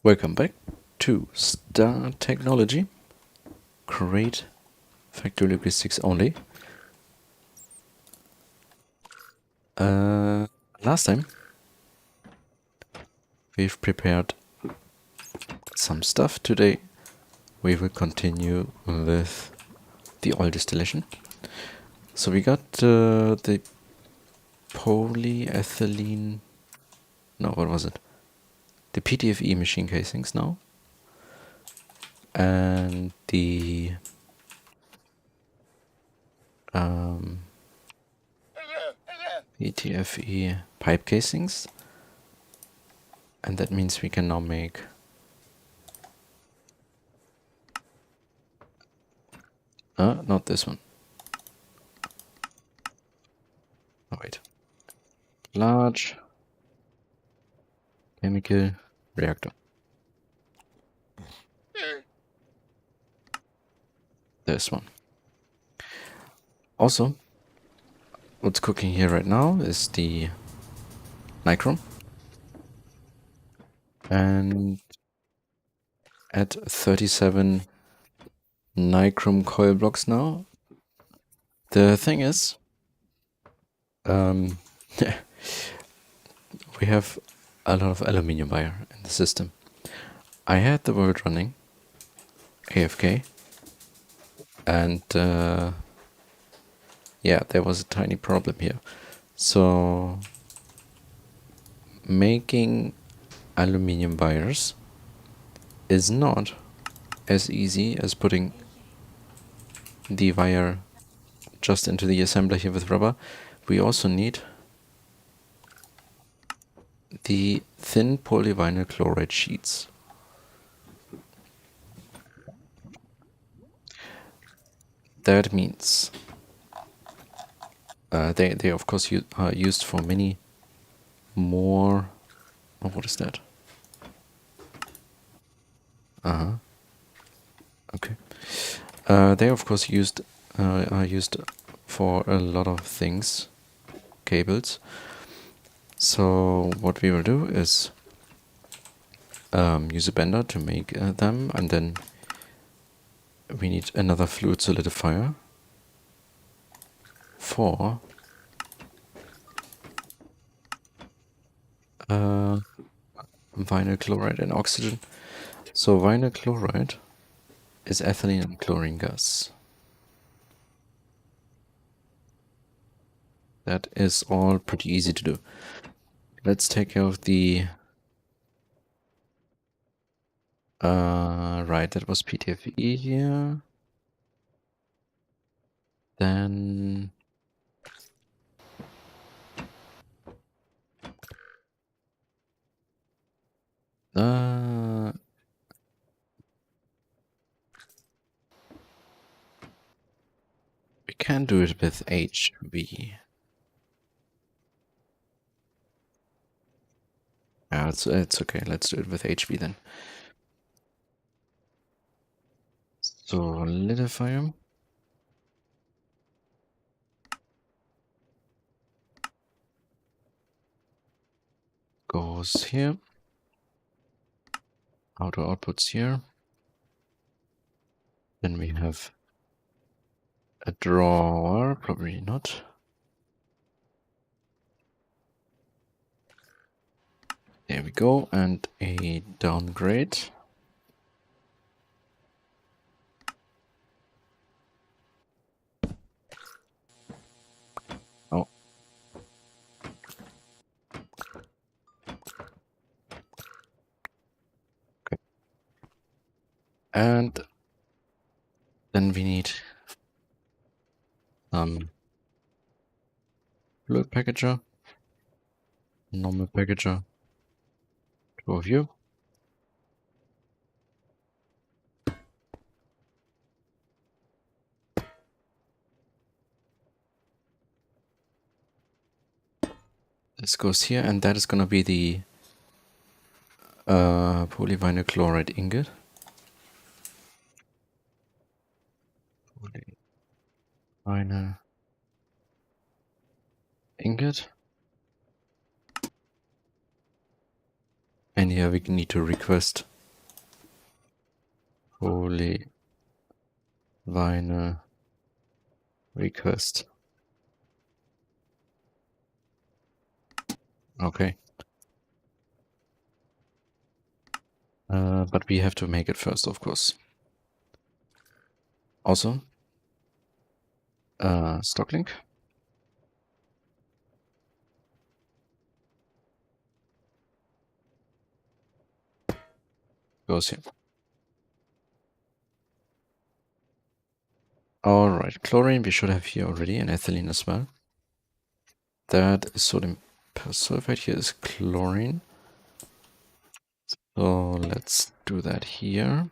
Welcome back to Star Technology. Create factory liquid 6 only. Last time we've prepared some stuff. Today we will continue with the oil distillation. So we got the polyethylene, no, what was it? The PTFE machine casings now. And the PTFE pipe casings. And that means we can now make not this one. Oh, wait. Large chemical reactor. This one. Also, what's cooking here right now is the nichrome. And at 37 nichrome coil blocks now. The thing is, we have a lot of aluminium wire in the system. I had the world running AFK, and yeah, there was a tiny problem here. So making aluminium wires is not as easy as putting the wire just into the assembler here with rubber. We also need the thin polyvinyl chloride sheets. That means they of course are used for many more. Oh, what is that? Okay. They of course are used for a lot of things, cables. So what we will do is use a bender to make them, and then we need another fluid solidifier for vinyl chloride and oxygen. So vinyl chloride is ethylene and chlorine gas. That is all pretty easy to do. Let's take care of the right, that was PTFE here. Then we can do it with HB. Yeah, it's okay. Let's do it with HB then. Solidifier. Goes here. Auto outputs here. Then we have a drawer, probably not. There we go, and a downgrade. Oh. Okay. And then we need fluid packager, normal packager, two of you. This goes here, and that is gonna be the polyvinyl chloride ingot. Polyvinyl ingot. And here we need to request Polyvinyl request. Okay. But we have to make it first, of course. Also, stock link. Goes here. Alright, chlorine we should have here already, and ethylene as well. That is sodium persulfate. Here is chlorine. So let's do that here.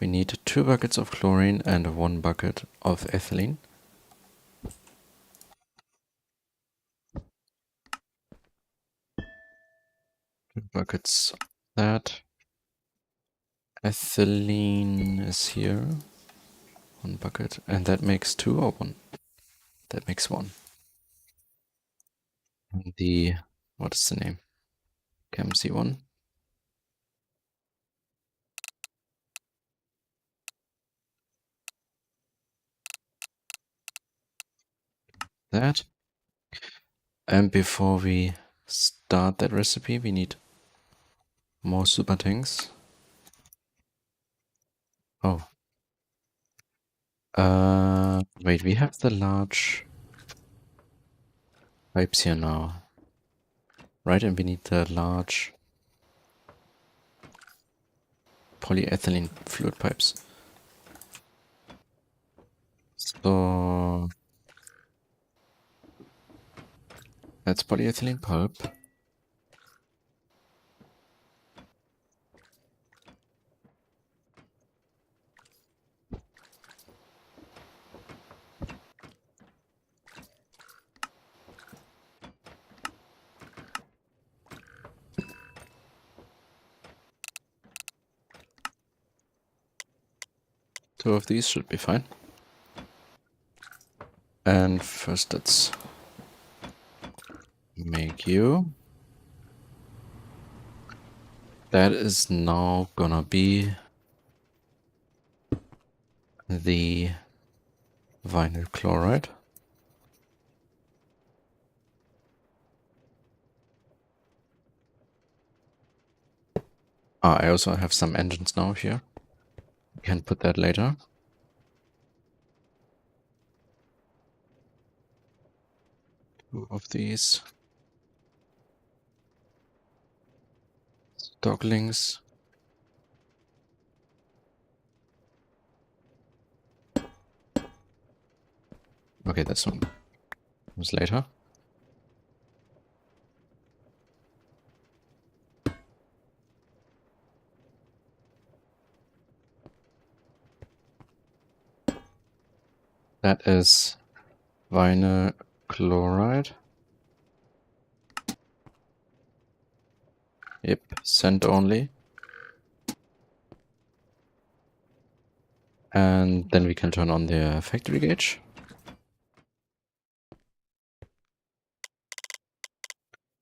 We need 2 buckets of chlorine and 1 bucket of ethylene. 2 buckets of that. Ethylene is here. 1 bucket. And that makes 2 or 1? That makes 1. And the, what is the name? Chem C1. That. And before we start that recipe, we need more super tanks. Oh. Wait, we have the large pipes here now. Right, and we need the large polyethylene fluid pipes. So that's polyethylene pulp. Two of these should be fine. And first let's make you. That is now gonna be the vinyl chloride. I also have some engines now here. We can put that later. Two of these. Stock links. Okay, this one comes later. That is vinyl chloride. Yep, send only. And then we can turn on the factory gauge.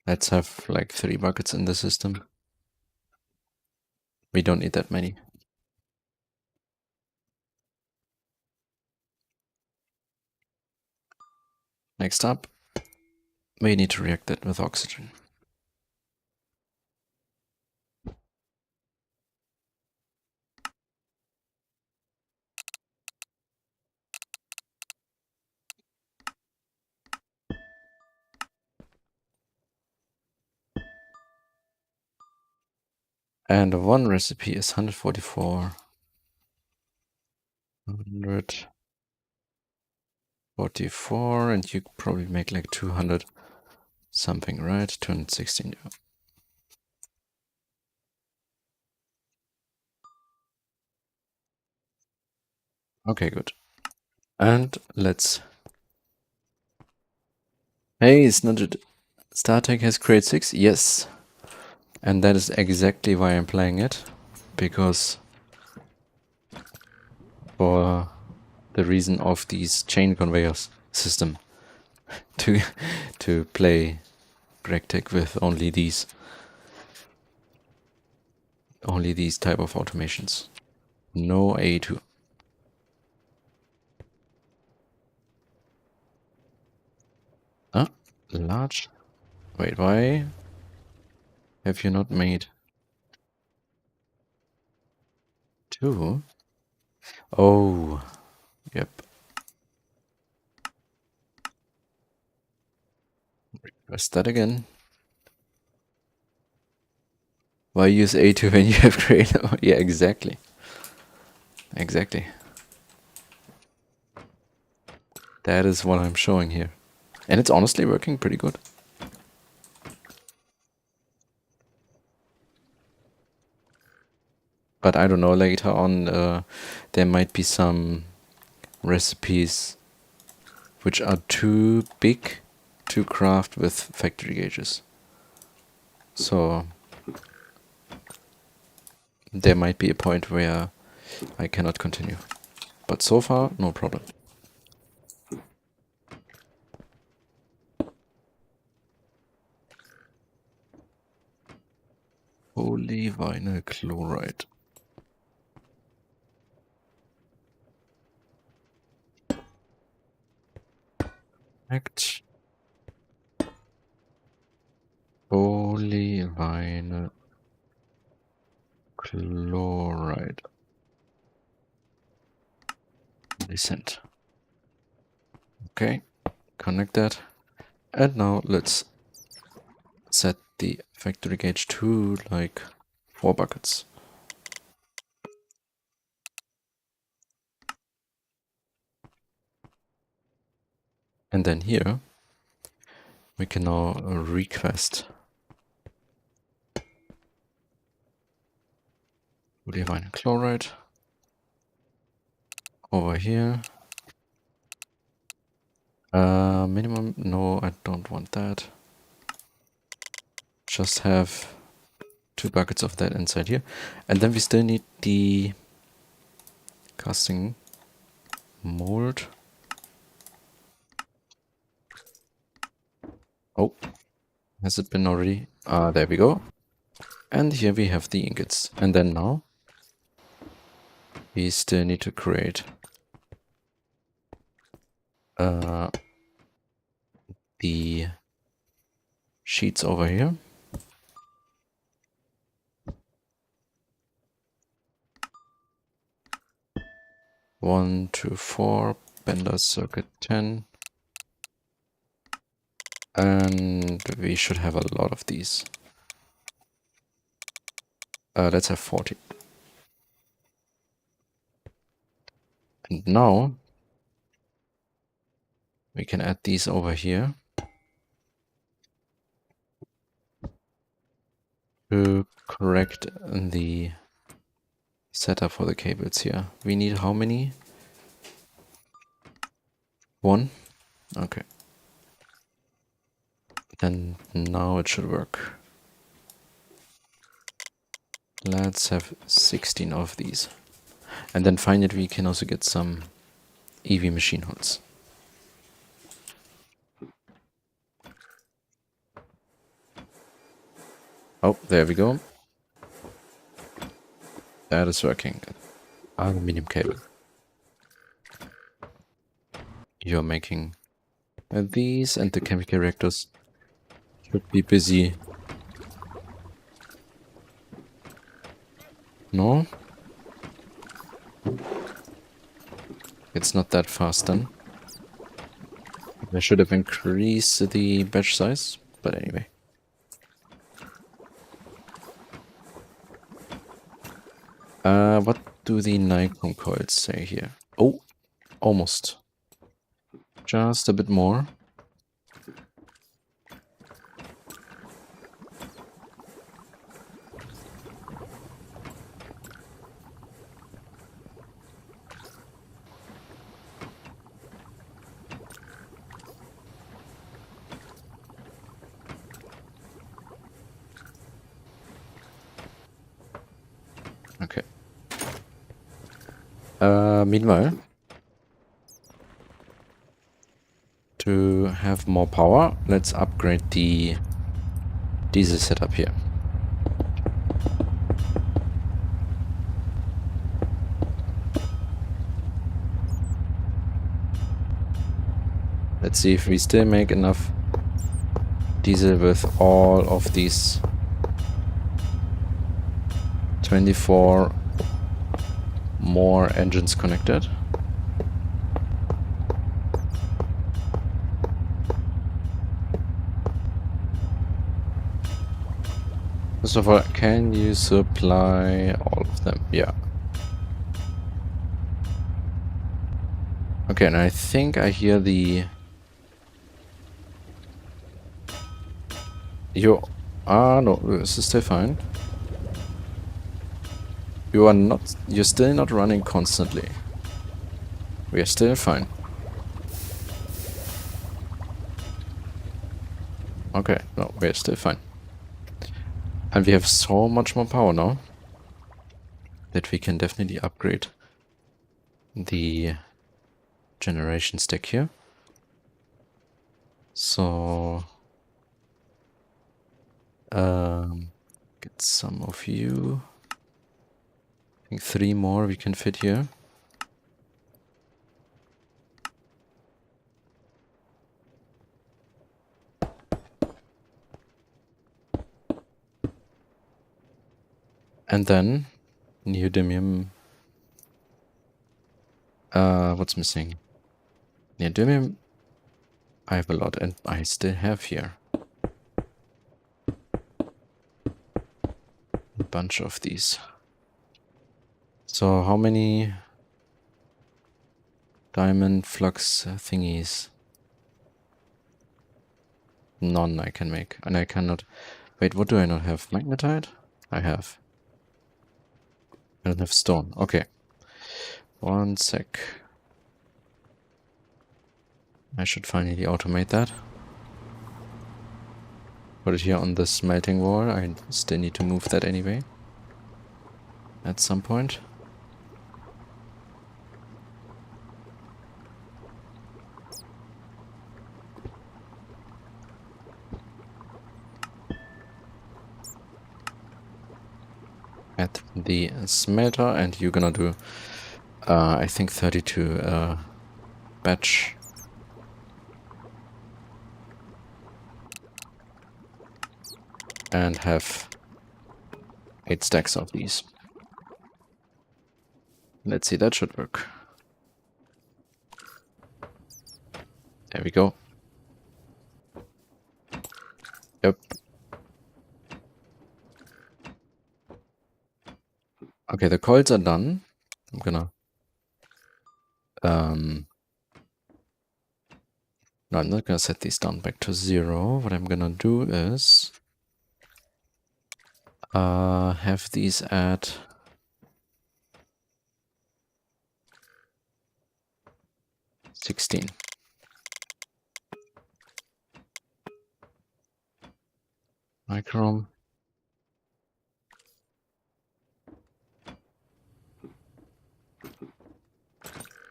Let's have like 3 buckets in the system. We don't need that many. Next up, we need to react that with oxygen. And one recipe is 144. 144, and you probably make like 200 something, right? 216, yeah. Okay, good. And let's... Hey, it's not... StarTech has grade 6? Yes. And that is exactly why I'm playing it. Because... for the reason of these chain conveyors system. to play Bractech with only these type of automations. No A2. Ah, large. Wait, why have you not made 2? Oh, yep. Press that again. Why use A2 when you have created? Yeah, exactly. Exactly. That is what I'm showing here. And it's honestly working pretty good. But I don't know, later on there might be some recipes which are too big to craft with factory gauges. So there might be a point where I cannot continue. But so far, no problem. Polyvinyl chloride. Act. Polyvinyl chloride. Descent. Okay, connect that. And now let's set the factory gauge to like 4 buckets. And then here we can now request polyvinyl chloride over here. Minimum, no, I don't want that. Just have 2 buckets of that inside here. And then we still need the casting mold. Oh, has it been already? There we go. And here we have the ingots. And then now we still need to create the sheets over here. One, two, four, Bender circuit 10. And we should have a lot of these. Let's have 40. And now we can add these over here to correct the setup for the cables here. We need how many? 1? Okay. Then now it should work. Let's have 16 of these. And then finally we can also get some EV machine hoods. Oh, there we go. That is working. Aluminium cable. You're making these, and the chemical reactors should be busy. No? It's not that fast then. I should have increased the batch size, but anyway. What do the nichrome coils say here? Oh, almost. Just a bit more. Okay. Meanwhile, to have more power, let's upgrade the diesel setup here. Let's see if we still make enough diesel with all of these 24 more engines connected. First of all, can you supply all of them? Yeah. Okay, and I think I hear the... no, this is still fine. You're still not running constantly. We are still fine. Okay, no, we're still fine. And we have so much more power now that we can definitely upgrade the generation stack here. So, get some of you. I think 3 more we can fit here. And then neodymium. What's missing? Neodymium. I have a lot, and I still have here a bunch of these. So how many diamond flux thingies? None I can make, and I cannot. Wait, what do I not have? Magnetite? I have. I don't have stone. Okay. 1 sec. I should finally automate that. Put it here on the smelting wall. I still need to move that anyway. At some point. At the smelter, and you're gonna do, I think 32 batch. And have 8 stacks of these. Let's see, that should work. There we go. Yep. Okay, the coils are done. I'm gonna... no, I'm not gonna set these down back to 0. What I'm gonna do is... have these at... 16. Microm.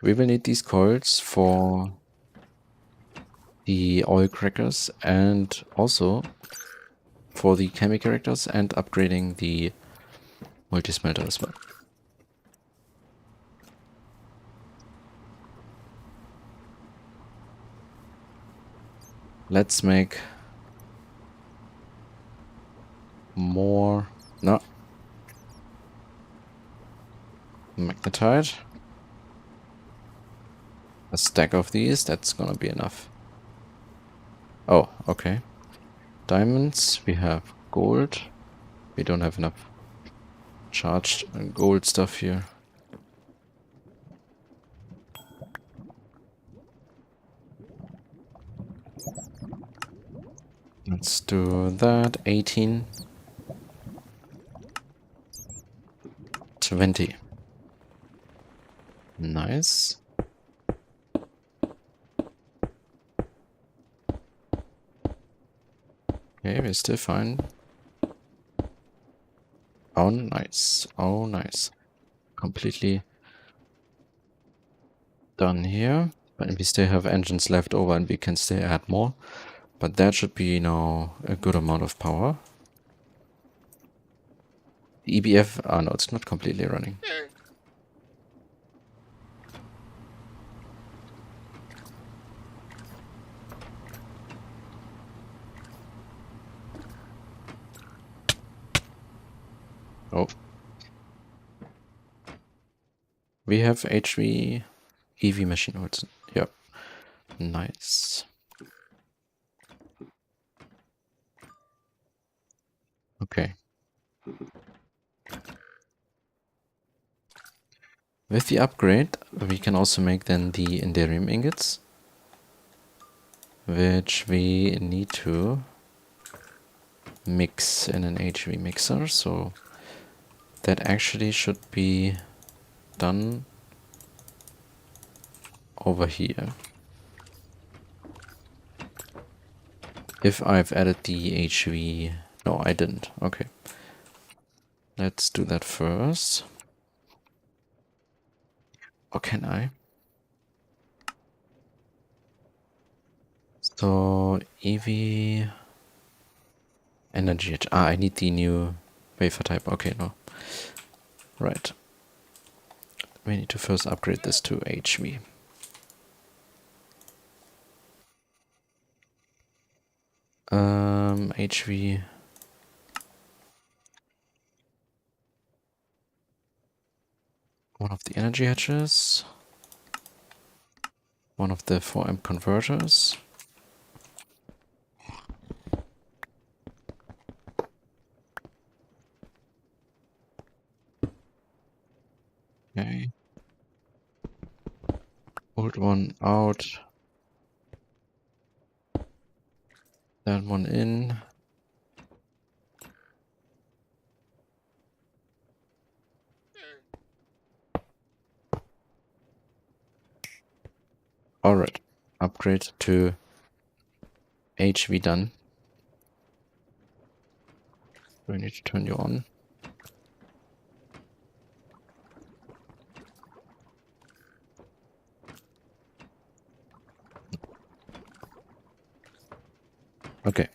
We will need these coils for the oil crackers and also for the chemical reactors and upgrading the multi-smelter as well. Let's make more... no. Magnetite. A stack of these, that's gonna be enough. Oh, okay. Diamonds, we have gold. We don't have enough charged gold stuff here. Let's do that. 18. 20. Nice. Okay, we're still fine. Oh, nice. Oh, nice. Completely done here. But we still have engines left over and we can still add more. But that should be now a good amount of power. The EBF... oh no, it's not completely running. Oh. We have HV EV machine hoods. Yep. Nice. Okay. With the upgrade, we can also make then the Inderium ingots, which we need to mix in an HV mixer, so that actually should be done over here. If I've added the HV... No, I didn't. Okay. Let's do that first. Or can I? So, EV... Energy... I need the new wafer type. Okay, no. Right. We need to first upgrade this to HV. HV... One of the energy hatches. One of the 4-amp converters. Okay. Old one out. That one in. Alright. Upgrade to HV done. We need to turn you on. Okay.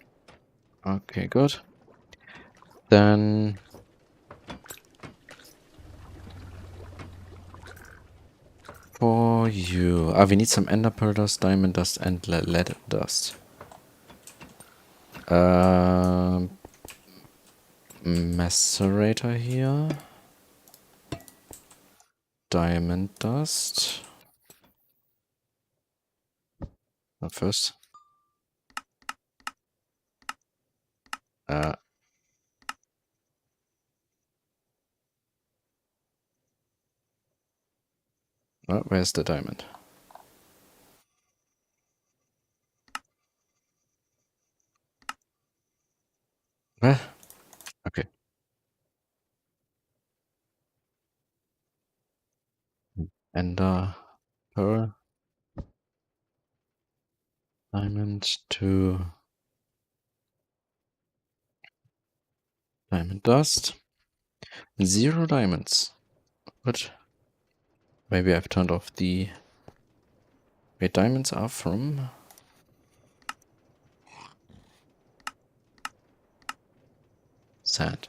Okay, good. Then... For you... we need some ender pearl dust, diamond dust, and lead dust. Macerator here. Diamond dust. Not first. Well, where's the diamond? Where? Okay. Ender pearl. Diamond to diamond dust. 0 diamonds. What? Maybe I've turned off the... Wait, diamonds are from... Sand.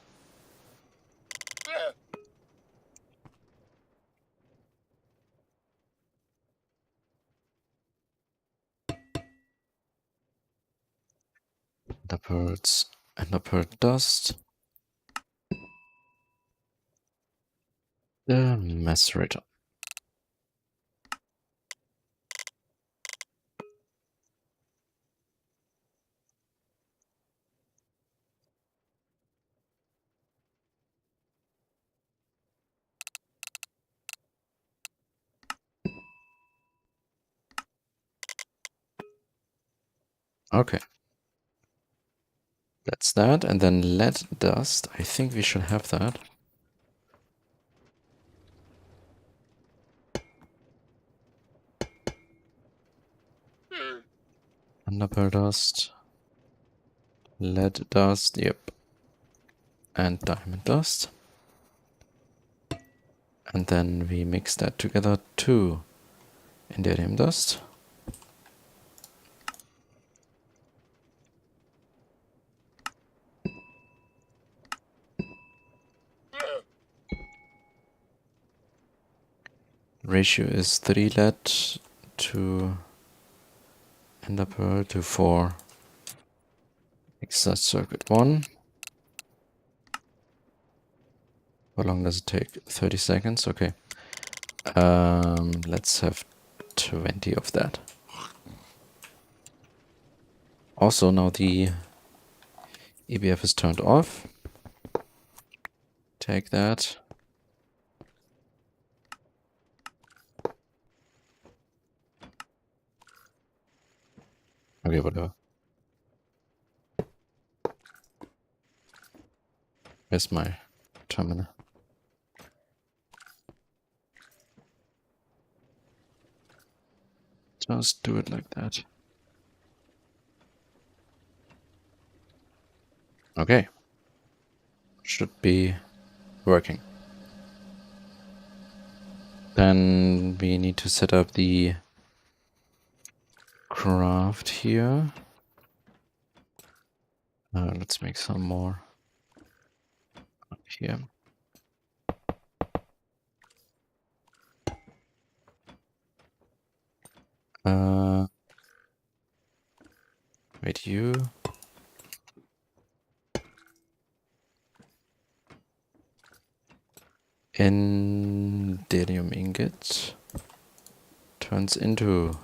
Ender pearls. Ender pearl dust. The macerator. Okay. That's that. And then lead dust. I think we should have that. Ender pearl dust. Lead dust. Yep. And diamond dust. And then we mix that together to Inderium dust. Ratio is 3 lead to ender pearl to 4 exit circuit 1. How long does it take? 30 seconds? Okay. Let's have 20 of that. Also, now the EBF is turned off. Take that. Okay, whatever. Where's my terminal? Just do it like that. Okay. Should be working. Then we need to set up the craft here. Let's make some more up here. Wait, you. Indium ingot turns into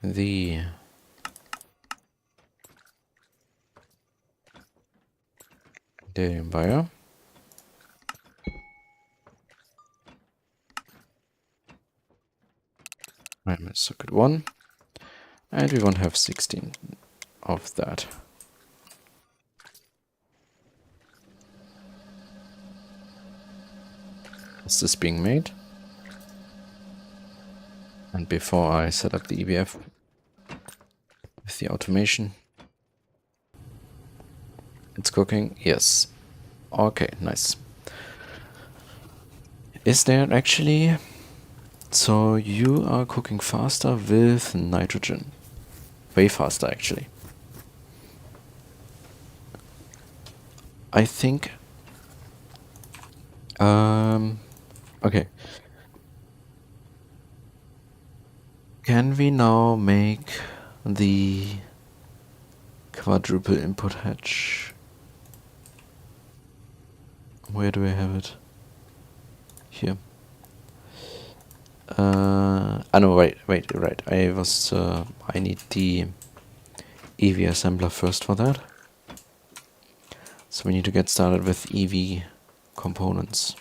the indium wire. Minus circuit 1. And we won't have 16 of that. Is this being made? And before I set up the EBF with the automation, it's cooking. Yes. Okay, nice. Is there actually... So you are cooking faster with nitrogen. Way faster, actually. I think... Okay. Can we now make the quadruple input hatch? Where do I have it? Here. No, right. I need the EV assembler first for that. So we need to get started with EV components.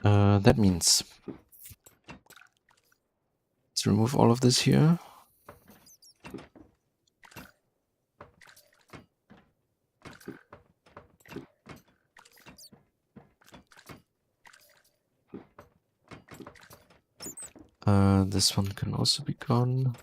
That means let's remove all of this here. This one can also be gone.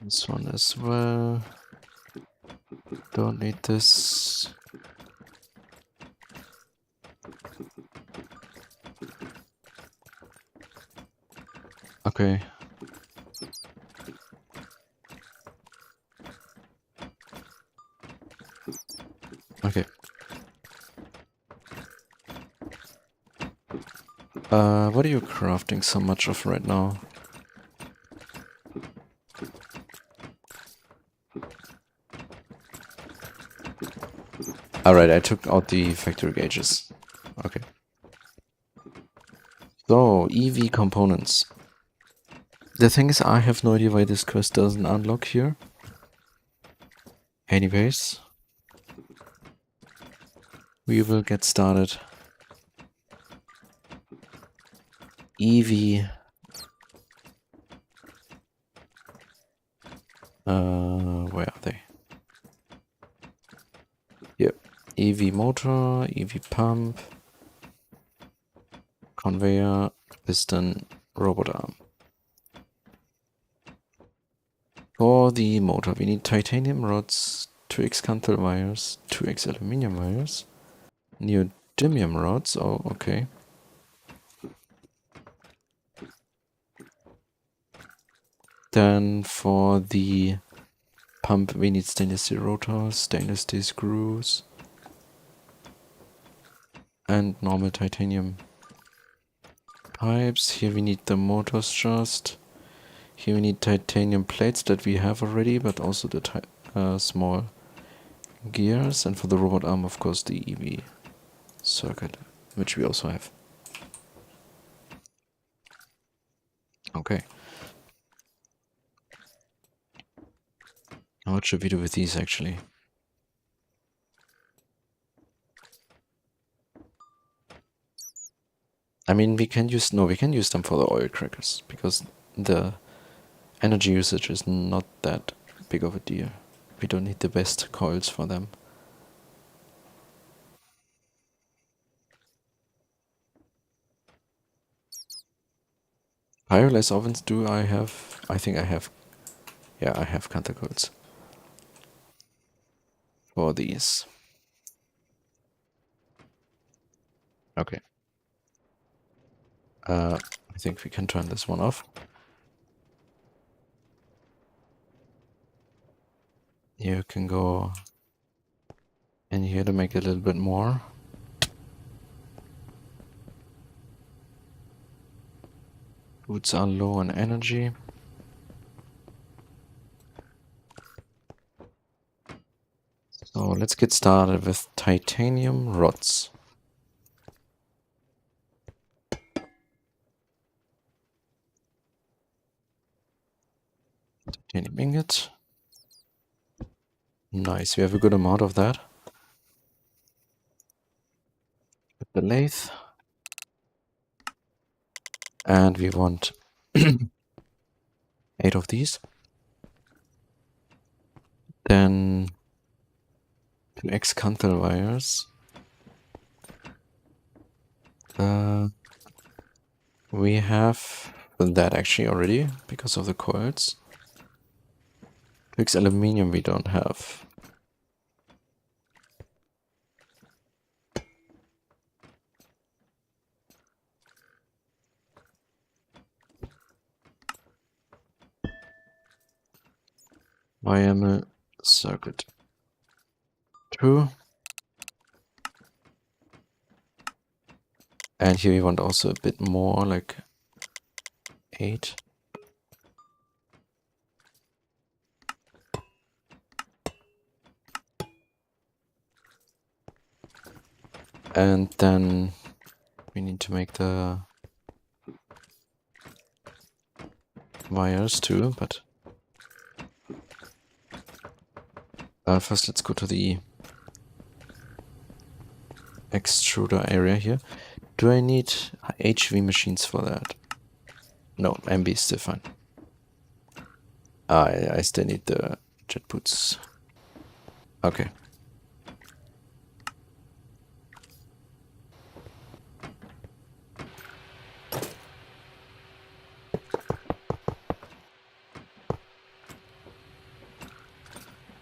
This one as well. Don't need this. Okay. Okay. What are you crafting so much of right now? Alright, I took out the factory gauges. Okay. So, EV components. The thing is, I have no idea why this quest doesn't unlock here. Anyways, we will get started. EV. Where are they? Yep. EV motor, EV pump, conveyor, piston, robot arm. For the motor, we need titanium rods, 2x Canthal wires, 2x aluminium wires, neodymium rods. Oh, okay. Then for the pump, we need stainless steel rotors, stainless steel screws, and normal titanium pipes. Here we need the motors just. Here we need titanium plates that we have already, but also the small gears. And for the robot arm, of course, the EV circuit, which we also have. Okay. Now what should we do with these, actually? I mean, we can use them for the oil crackers, because the energy usage is not that big of a deal. We don't need the best coils for them. Fireless ovens, do I have? I think I have. Yeah, I have counter coils for these. Okay. I think we can turn this one off. You can go in here to make it a little bit more. Boots are low on energy. So let's get started with titanium rods. Titanium ingot. Nice, we have a good amount of that. With the lathe. And we want 8 of these. Then 2 X-Canthal wires. We have that actually already, because of the coils. 2X aluminium we don't have. YML circuit 2. And here we want also a bit more, like 8. And then we need to make the wires too, but first let's go to the extruder area here. Do I need HV machines for that? No, MB is still fine. I still need the jet boots. Okay.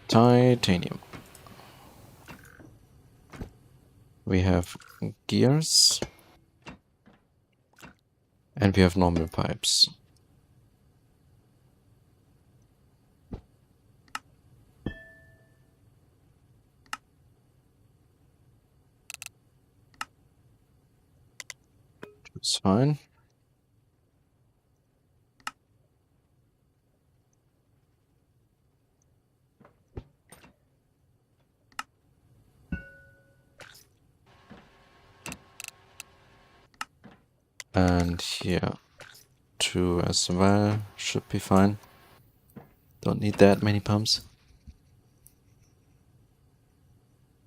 Titanium. We have gears. And we have normal pipes. It's fine. And here, 2 as well, should be fine. Don't need that many pumps.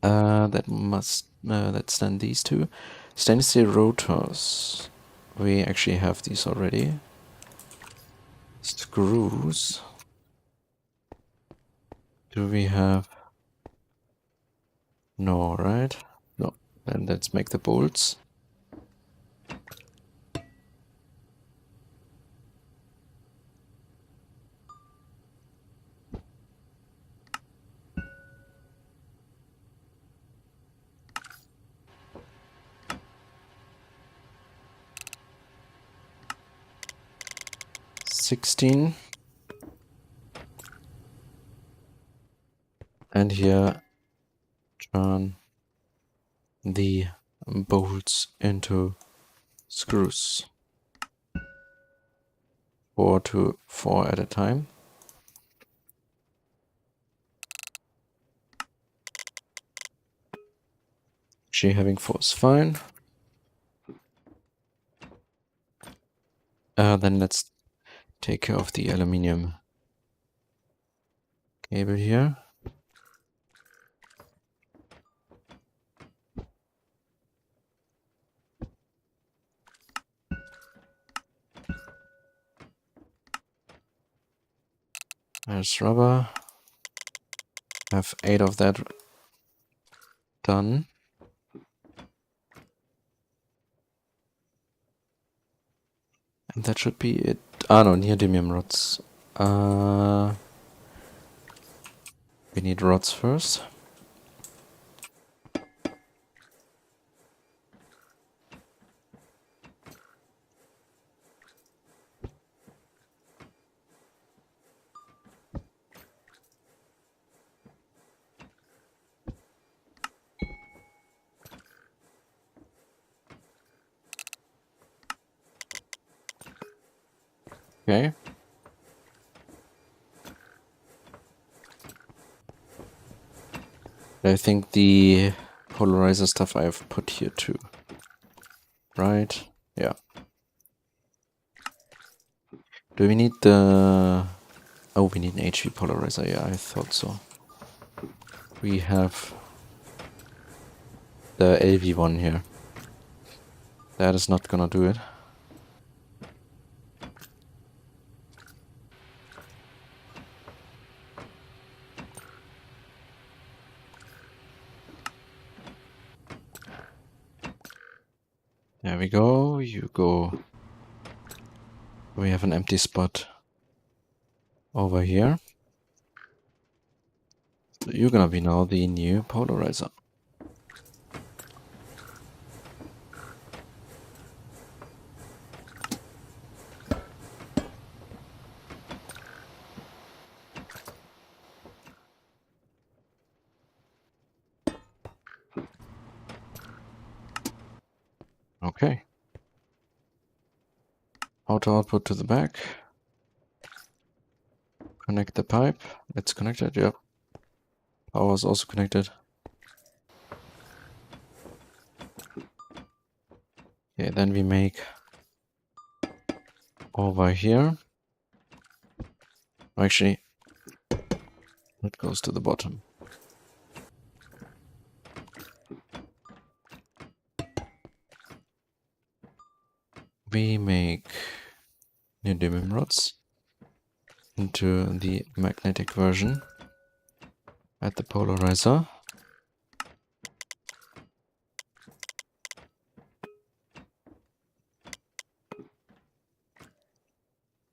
That's then these 2. Stainless steel rotors. We actually have these already. Screws. Do we have? No, right? No. Then let's make the bolts. $16. And here, turn the bolts into screws. 4 to 4 at a time. Actually, having 4 is fine. Then let's take care of the aluminium cable here. There's rubber. Have 8 of that done. And that should be it. Ah, no, neodymium rods. We need rods first. Okay. I think the polarizer stuff I've put here too. Right? Yeah. Do we need the... Oh, we need an HV polarizer. Yeah, I thought so. We have the LV one here. That is not gonna do it. There we go. You go. We have an empty spot over here. So you're gonna be now the new polarizer. Okay. Auto output to the back. Connect the pipe. It's connected, yep. Power is also connected. Okay, then we make over here. Actually, it goes to the bottom. We make neodymium rods into the magnetic version at the polarizer.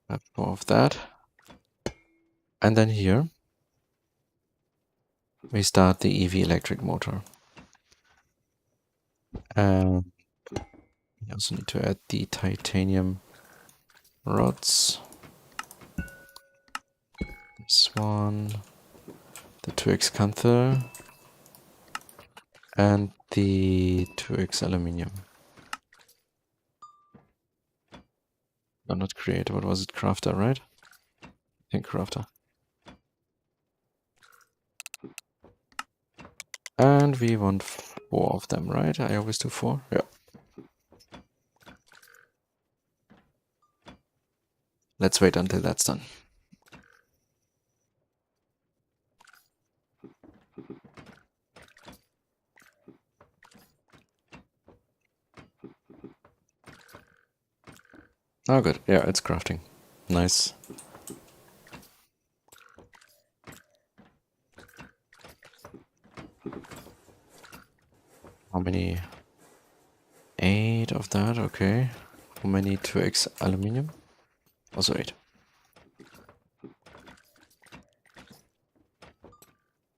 Add more of that. And then here we start the EV electric motor. And we also need to add the titanium rods. This one, the 2x canther, and the 2x aluminium. No, not creator, what was it? Crafter, right? I think crafter. And we want 4 of them, right? I always do 4. Yeah. Let's wait until that's done. Oh, good. Yeah, it's crafting. Nice. How many? 8 of that, okay. How many 2x aluminium? Also 8.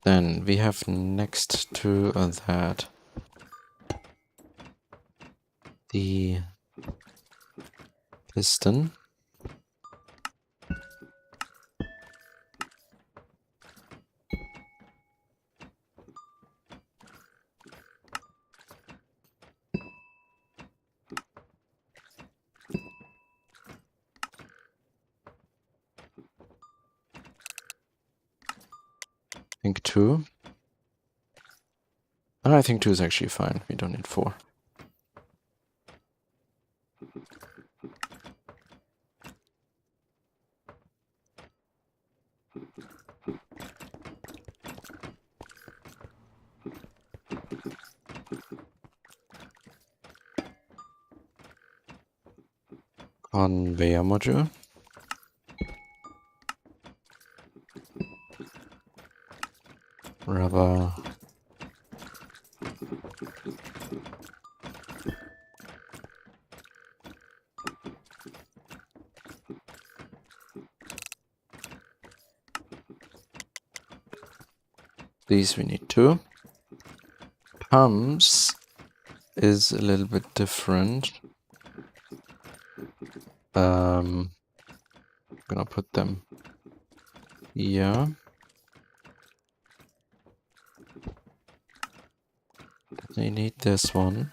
Then we have next to that the piston. think 2. And I think 2 is actually fine. We don't need 4. Conveyor module. Rubber. These we need 2. Pumps is a little bit different. I'm gonna put them here. They need this one.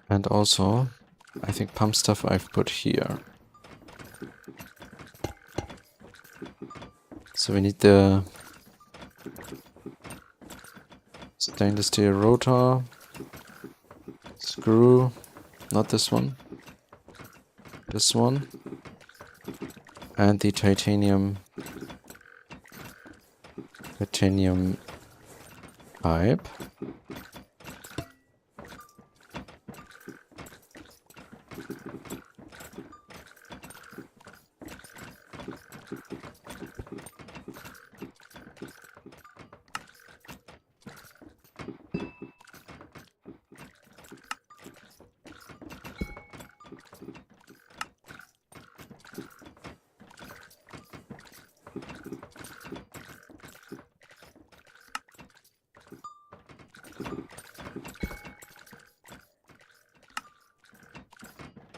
And also, I think pump stuff I've put here. So we need the stainless steel rotor, screw, not this one, this one, and the titanium pipe.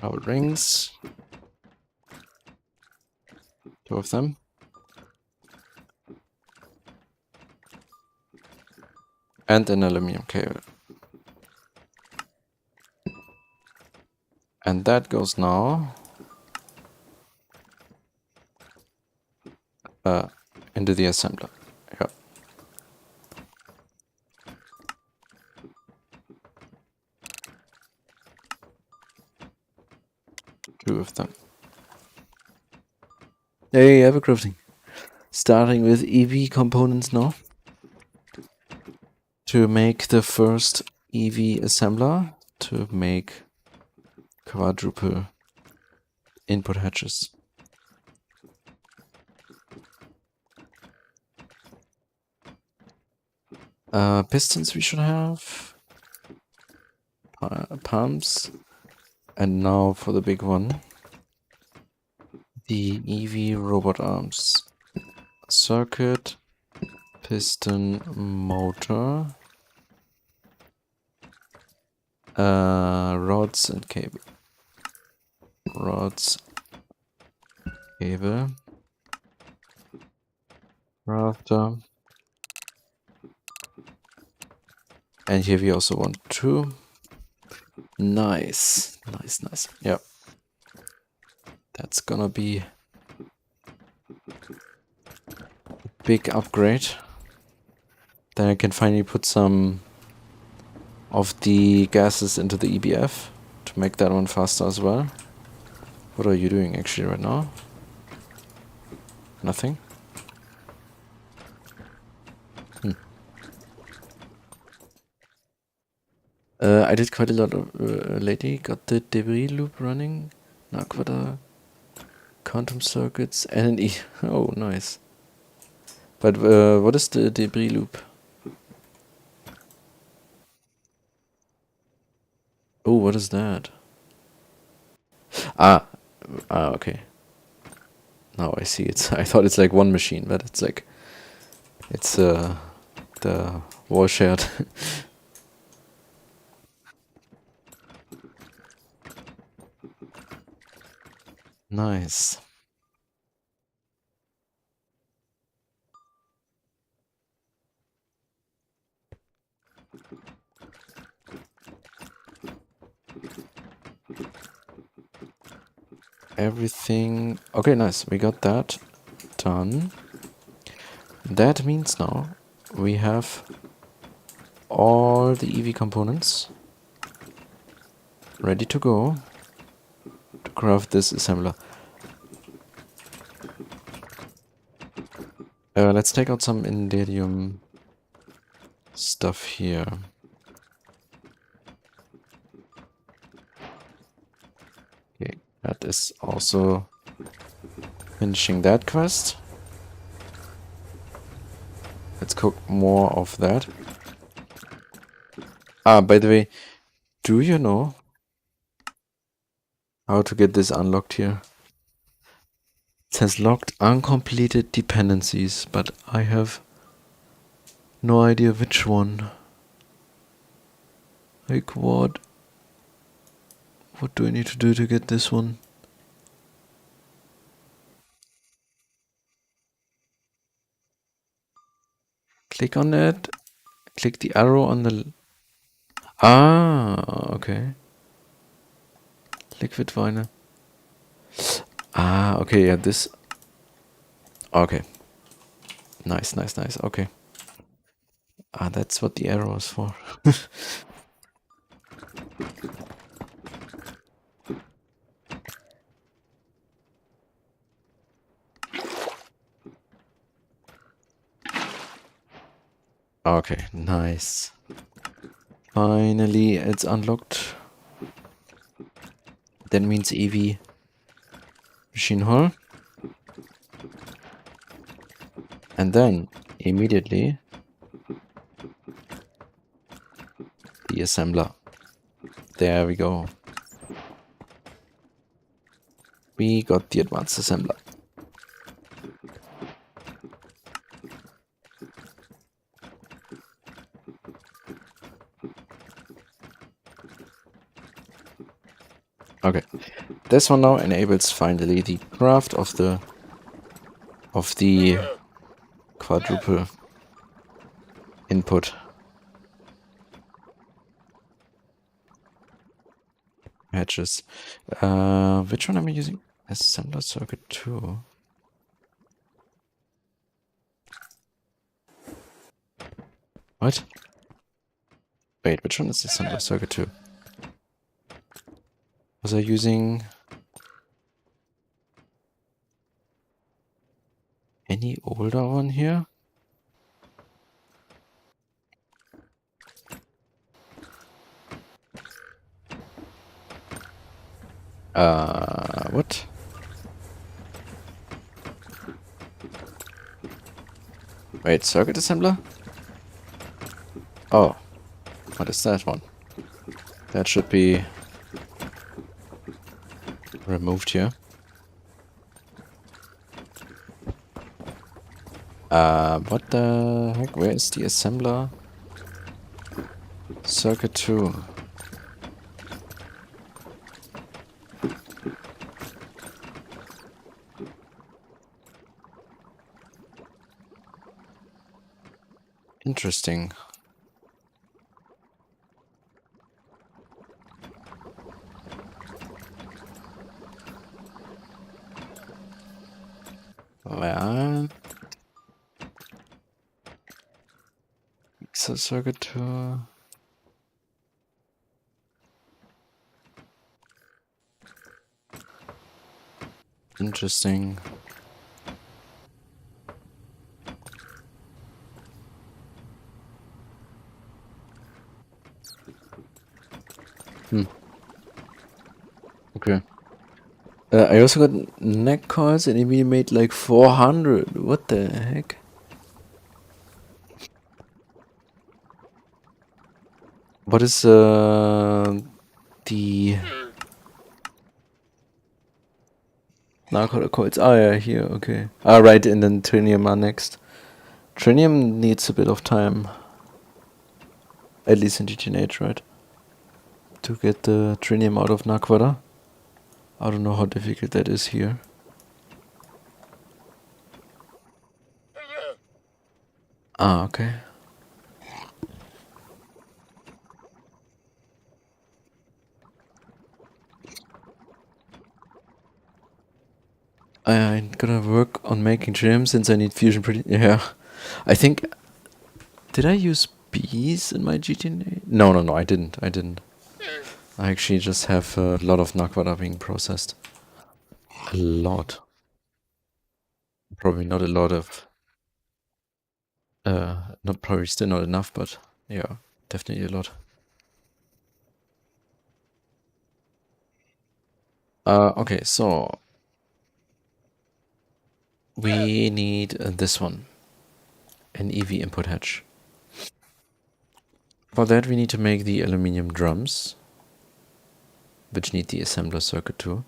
Our rings. 2 of them. And an aluminum cable. And that goes now into the assembler. Yeah. Two of them. Hey, Evercrafting. Starting with EV components now. To make the first EV assembler to make quadruple input hatches. Pistons we should have. Pumps. And now for the big one. The EV robot arms. Circuit. Piston motor. Rods and cable. Rods. Cable. Rafter. And here we also want 2. Nice. Nice, nice. Yep. That's gonna be a big upgrade. Then I can finally put some of the gases into the EBF to make that one faster as well. What are you doing actually right now? Nothing? I did quite a lot of lately. Got the debris loop running. Naquada. Quantum circuits. NNE. Oh, nice. But what is the debris loop? Oh, what is that? Okay. Now I see it. I thought it's like one machine, but it's like... It's the wall shared. Nice. Everything... Okay, nice. We got that done. That means now we have all the EV components ready to go to craft this assembler. Let's take out some indium stuff here. Okay, that is also finishing that quest. Let's cook more of that. Ah, by the way, do you know how to get this unlocked here? It says locked uncompleted dependencies, but I have no idea which one. Like what? What do I need to do to get this one? Click on it. Click the arrow on the... Ah, okay. Liquid vinyl. Ah, okay, yeah, this... Okay. Nice, nice, nice, okay. Ah, that's what the arrow is for. Okay, nice. Finally, it's unlocked. That means EV machine hall. And then, immediately, the assembler. There we go. We got the advanced assembler. Okay. This one now enables finally the craft of the quadruple input hatches. Which one am I using? Assembler circuit 2. What? Wait, which one is assembler circuit 2? Was I using any older one here? What? Wait, circuit assembler? Oh, what is that one? That should be removed here. What the heck? Where is the assembler? Circuit 2. Interesting. Well, so circuit 2. Interesting. Okay. I also got neck coils and we made like 400. What the heck? What is the narcotic coils? Ah, yeah, here. Okay. Ah, right. And then trinium are next. Trinium needs a bit of time, at least in GTNH, right? To get the trinium out of Naquada. I don't know how difficult that is here. Ah, okay. I'm gonna work on making trinium since I need fusion pretty... Yeah. I think... Did I use bees in my GTNA? No, I didn't. I actually just have a lot of Naquada being processed. A lot. Probably not a lot of... not probably still not enough, but yeah, definitely a lot. Okay, so we need this one, an EV input hatch. For that we need to make the aluminium drums, which need the assembler circuit too.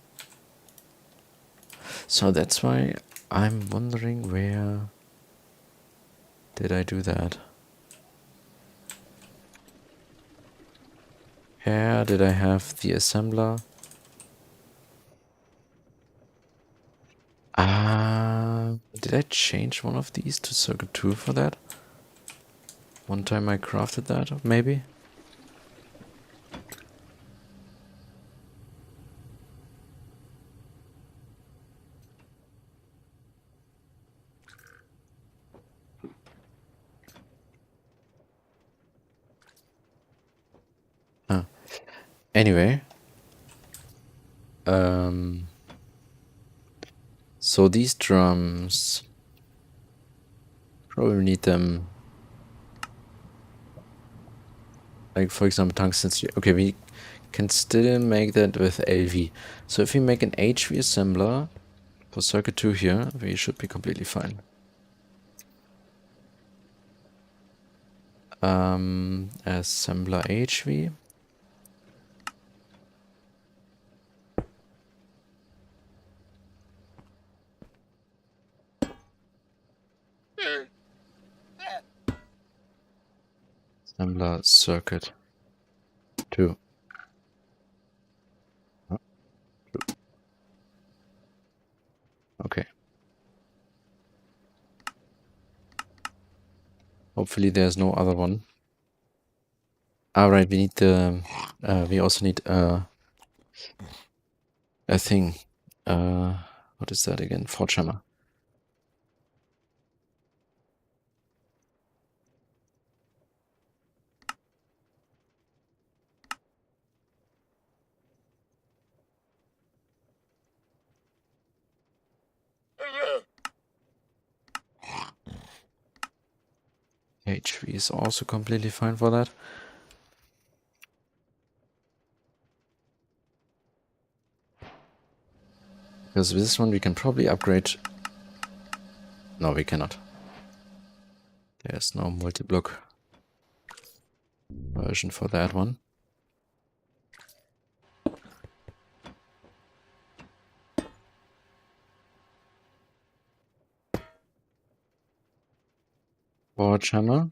So that's why I'm wondering where did I do that? Here did I have the assembler? Did I change one of these to circuit 2 for that? One time I crafted that, maybe? Huh. Anyway. So these drums... Probably need them... Like, for example, tungsten steel. Okay, we can still make that with LV. So if we make an HV assembler for circuit 2 here, we should be completely fine. Assembler HV. Assembler circuit 2. Okay. Hopefully there's no other one. Alright, we need the... we also need a thing. What is that again? Forge hammer. HV is also completely fine for that. Because with this one we can probably upgrade... No, we cannot. There's no multi-block version for that one. Forge hammer.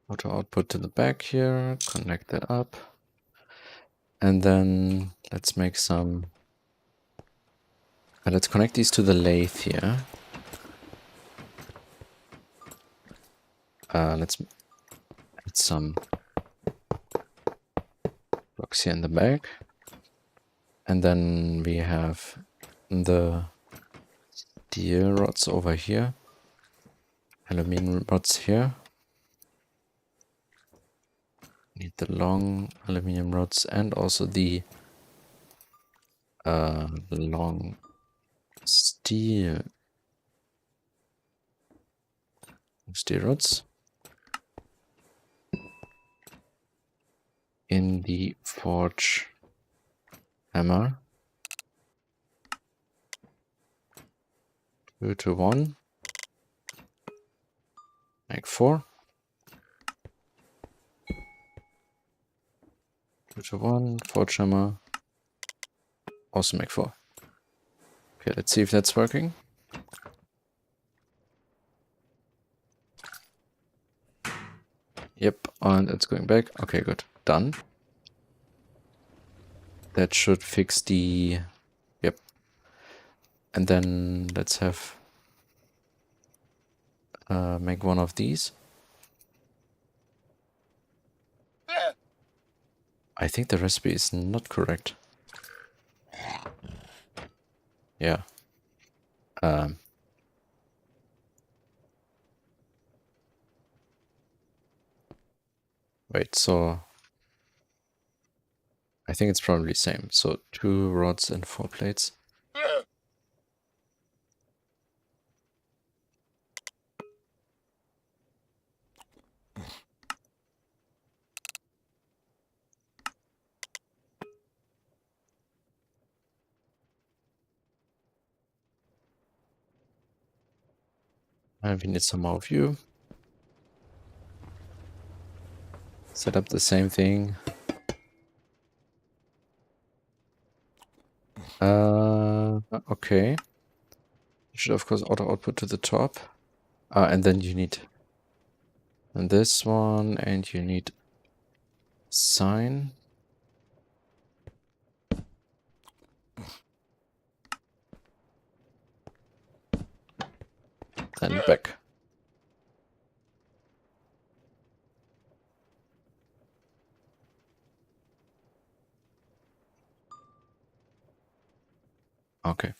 Auto output to the back here. Connect that up. And then let's make some... let's connect these to the lathe here. Let's add some blocks here in the back. And then we have the steel rods over here. Aluminum rods here. Need the long aluminum rods and also the long steel rods in the forge hammer. 2 to 1. Make 4. 2 to 1. Forge hammer. Also make 4. Okay, let's see if that's working. Yep, and it's going back. Okay, good. Done. That should fix the... Yep. And then let's have... make one of these. I think the recipe is not correct. Yeah. Wait, so I think it's probably the same. So 2 rods and 4 plates. And we need some more of you. Set up the same thing. Okay. You should of course auto output to the top. And then you need this one, and you need sign. Then back. Okay.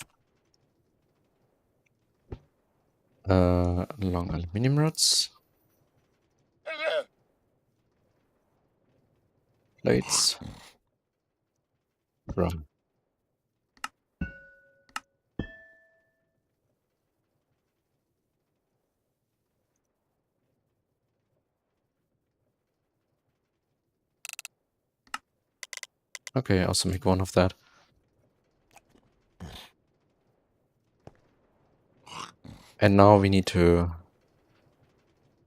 Long aluminum rods. Plates. Drum. Okay, also make one of that. And now we need to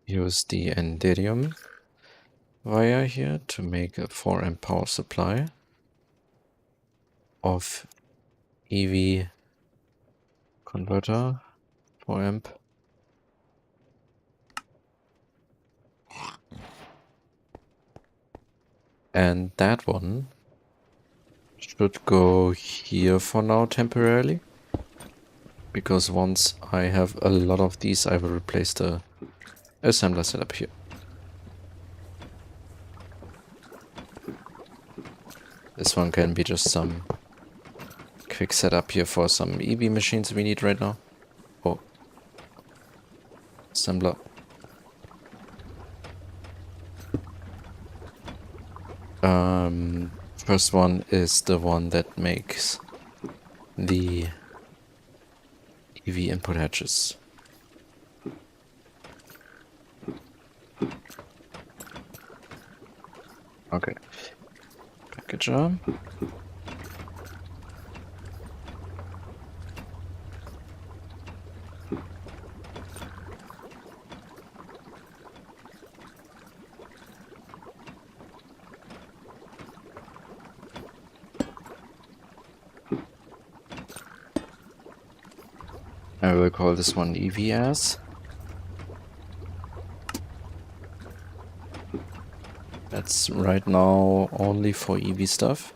use the Enderium wire here to make a 4 amp power supply of EV converter, 4 amp. And that one should go here for now temporarily. Because once I have a lot of these, I will replace the assembler setup here. This one can be just some quick setup here for some EV machines we need right now. Oh. Assembler. First one is the one that makes the EV input hatches. Okay. Packager. I will call this one EVS. That's right now only for EV stuff.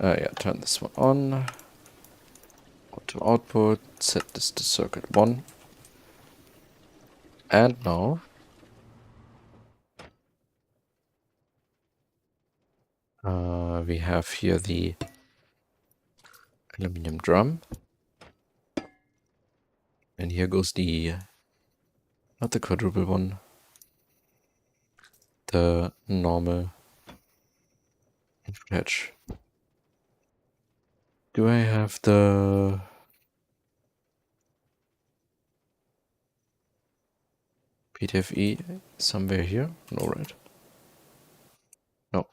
Yeah, turn this one on. Auto output, set this to circuit 1. And now we have here the aluminum drum. And here goes the, not the quadruple one, the normal input hatch. Do I have the PTFE somewhere here? No, right? No.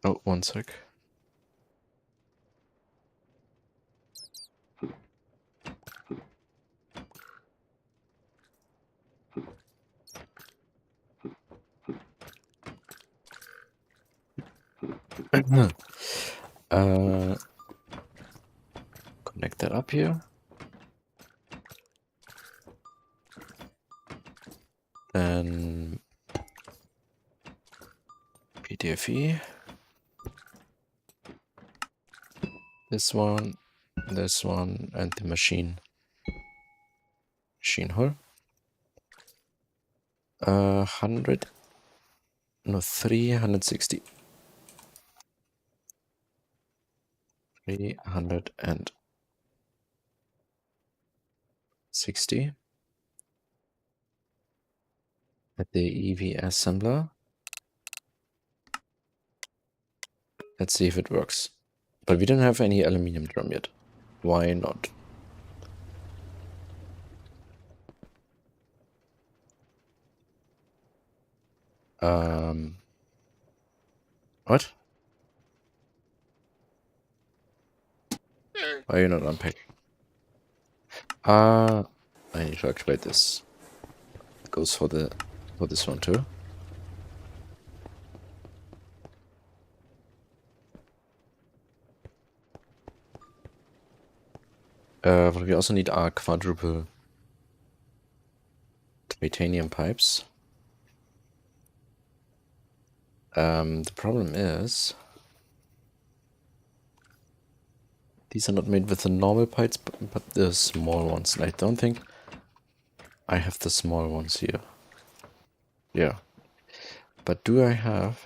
Oh, one sec. Connect that up here. Then PTFE. This one, and the machine. machine hull. 360. 360 at the EV assembler. Let's see if it works. But we don't have any aluminum drum yet. Why not? What? Why are you not unpacking? I need to activate this. It goes for this one too. But we also need our quadruple titanium pipes. The problem is these are not made with the normal pipes, but the small ones. And I don't think I have the small ones here. Yeah. But do I have...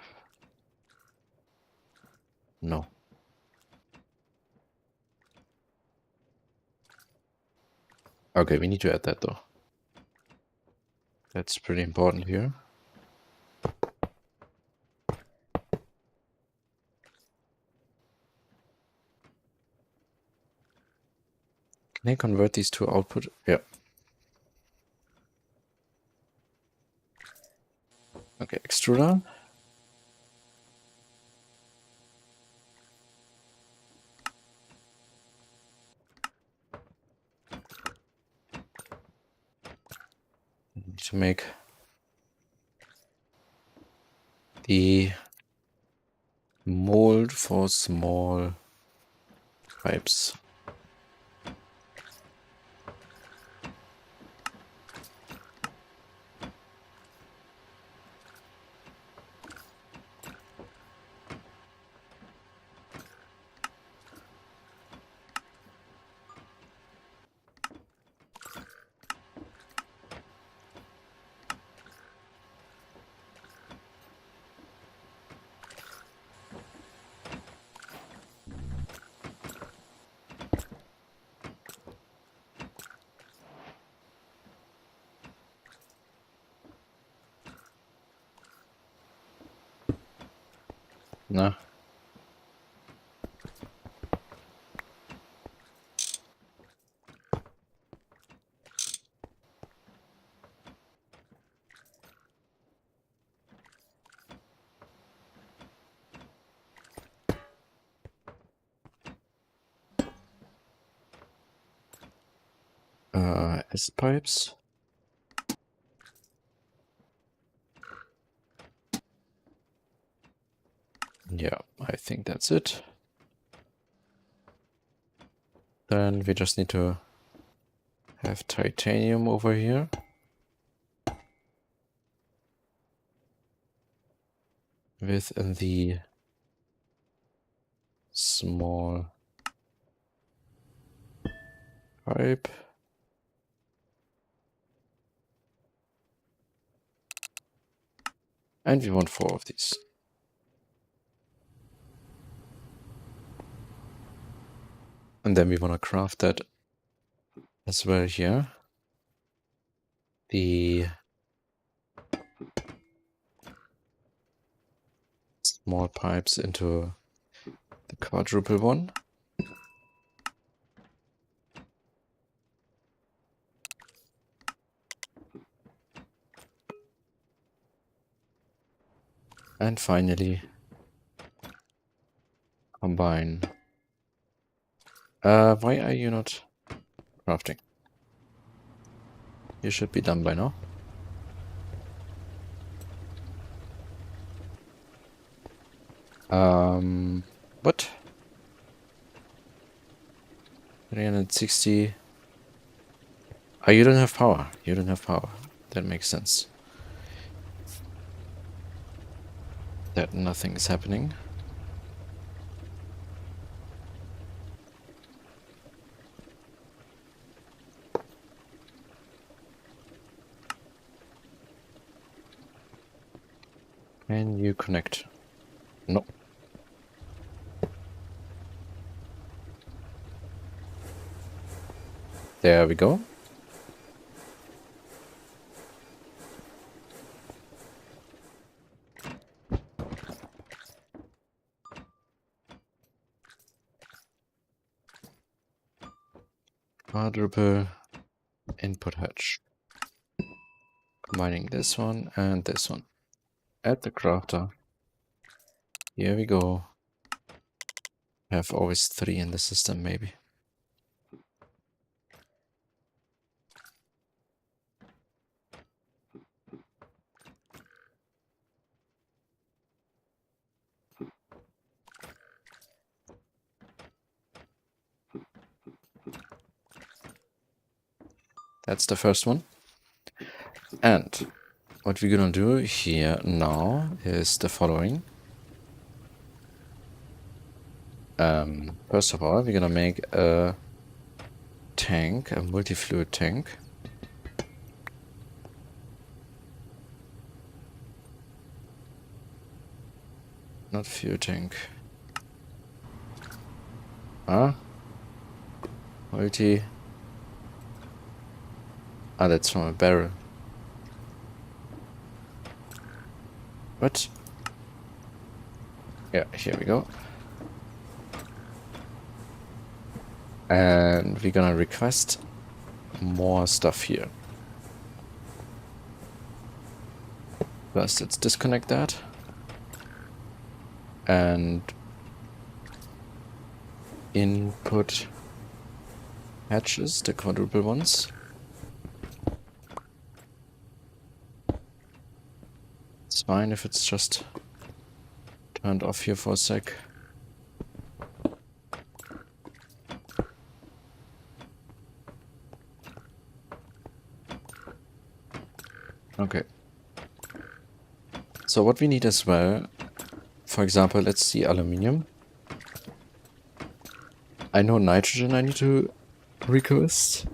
No. Okay, we need to add that though. That's pretty important here. Can I convert these to output? Yeah. Okay, extruder. Need to make the mold for small pipes. No. S pipes. Yeah, I think that's it. Then we just need to have titanium over here. With the small pipe. And we want 4 of these. And then we want to craft that as well here. The small pipes into the quadruple one. And finally, combine. Why are you not crafting? You should be done by now. What? 360. Oh, you don't have power. You don't have power. That makes sense. That nothing is happening. Can you connect? No. There we go. Quadruple input hatch. Combining this one and this one. Add the crafter. Here we go. Have always 3 in the system, maybe. That's the first one. And what we're gonna do here now is the following. First of all, we're gonna make a tank, a multi-fluid tank. Not fuel tank. Huh? Multi. Ah, that's from a barrel. What? Yeah, here we go. And we're gonna request more stuff here. First, let's disconnect that. And input hatches, the quadruple ones. It's fine if it's just turned off here for a sec. Okay. So what we need as well, for example, let's see aluminium. I know nitrogen I need to request.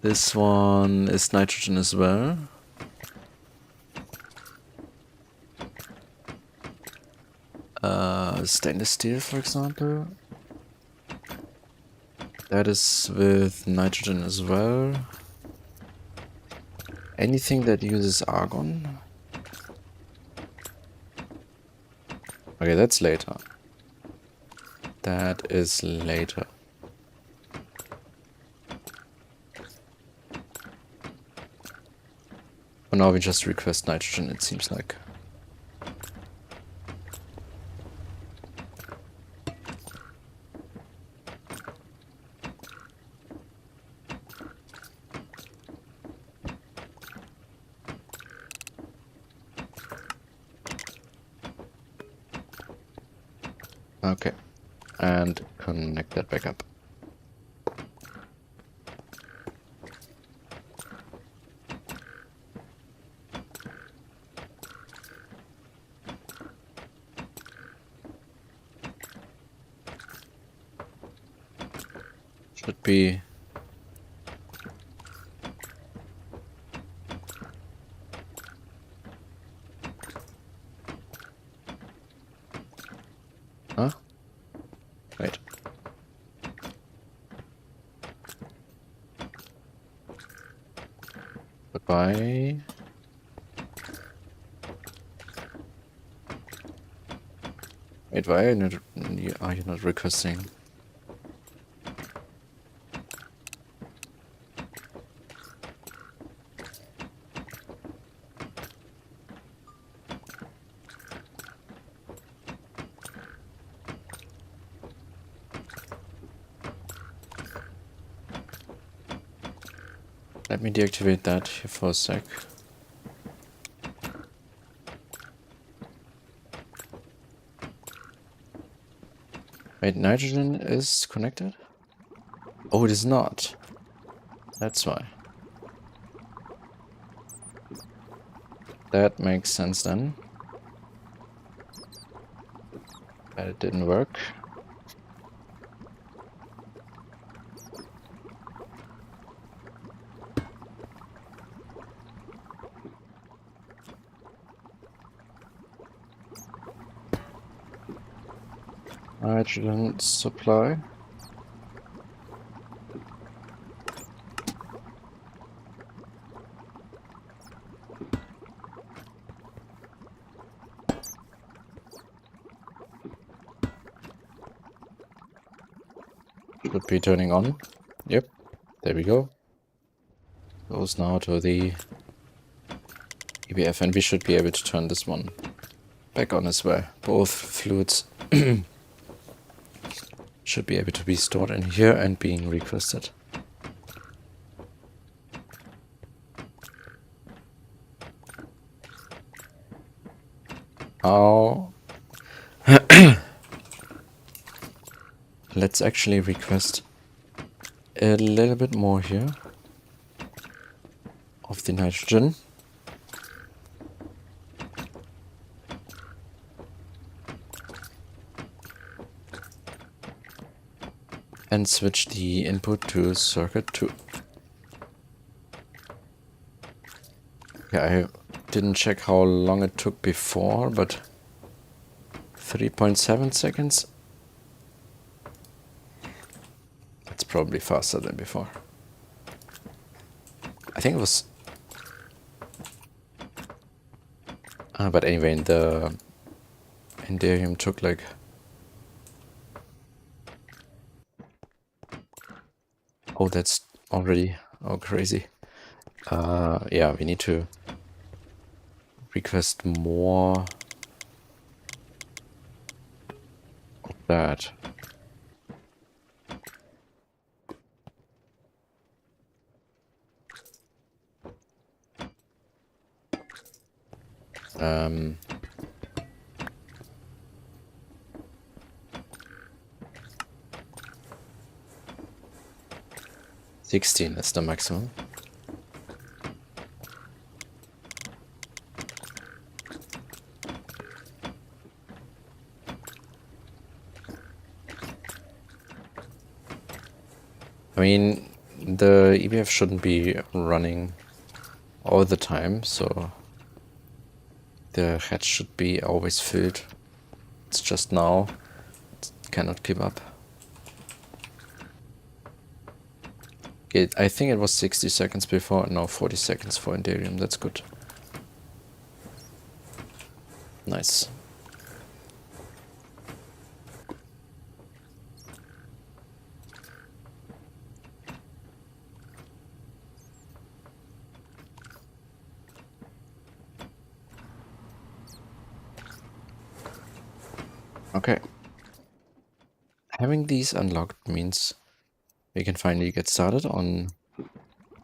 This one is nitrogen as well. Stainless steel, for example. That is with nitrogen as well. Anything that uses argon. Okay, that's later. That is later. For now we just request nitrogen, it seems like. Okay, and connect that back up. Should be huh? Wait. Goodbye. Wait, why are you not requesting? Let me deactivate that here for a sec. Wait, nitrogen is connected? Oh, it is not. That's why. That makes sense then. But it didn't work. Nitrogen supply. Should be turning on. Yep, there we go. Goes now to the EBF, and we should be able to turn this one back on as well. Both fluids should be able to be stored in here and being requested. Now, let's actually request a little bit more here of the nitrogen. And switch the input to circuit 2. Yeah, I didn't check how long it took before, but 3.7 seconds. That's probably faster than before. I think it was... but anyway, the Enderium took like... Oh, that's already... Oh, crazy. Yeah, we need to request more of that. Um... 16 is the maximum. I mean, the EBF shouldn't be running all the time, so the head should be always filled. It's just now it cannot keep up. I think it was 60 seconds before, now 40 seconds for Enderium. That's good. Nice. Okay. Having these unlocked means we can finally get started on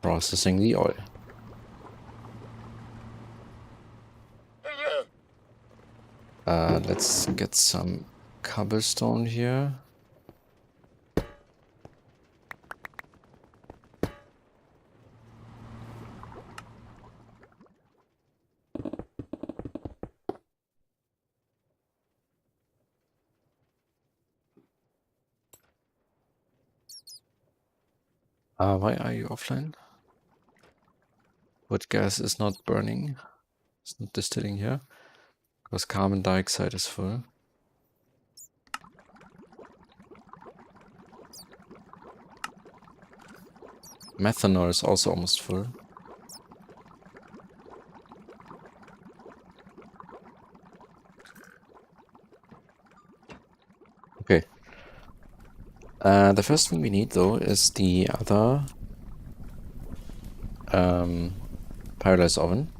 processing the oil. Let's get some cobblestone here. Why are you offline? Wood gas is not burning. It's not distilling here. Because carbon dioxide is full. Methanol is also almost full. Okay. The first thing we need though is the other pyrolyze oven.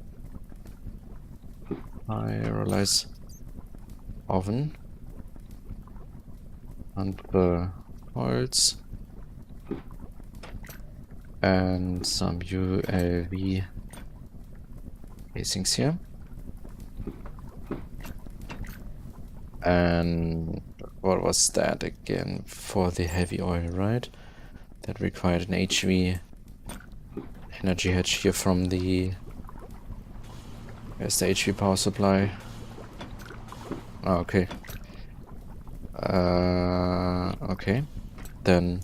Pyrolyze oven. And the coils. And some ULV casings here. And what was that again? For the heavy oil, right? That required an HV energy hedge here from the... Where's the HV power supply? Oh, okay. Okay. Then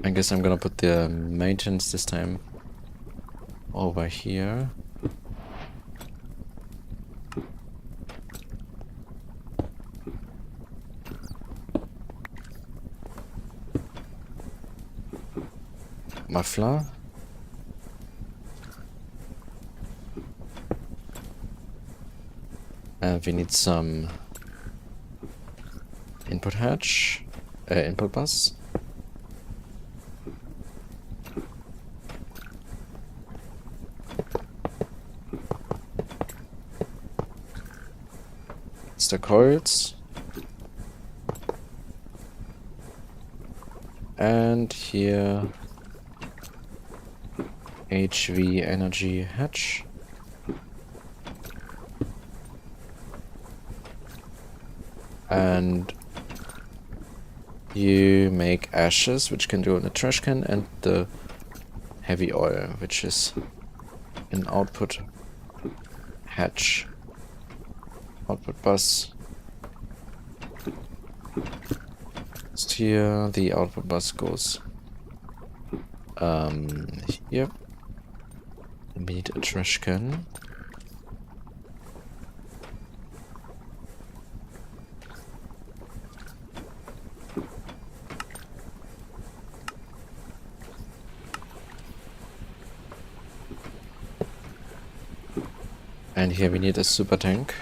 I guess I'm gonna put the maintenance this time over here. muffler. And we need some input hatch, input bus. It's the coils. And here HV energy hatch. And you make ashes, which can go in a trash can, and the heavy oil, which is an output hatch. Output bus. So here the output bus goes here. We need a trash can. And here we need a super tank.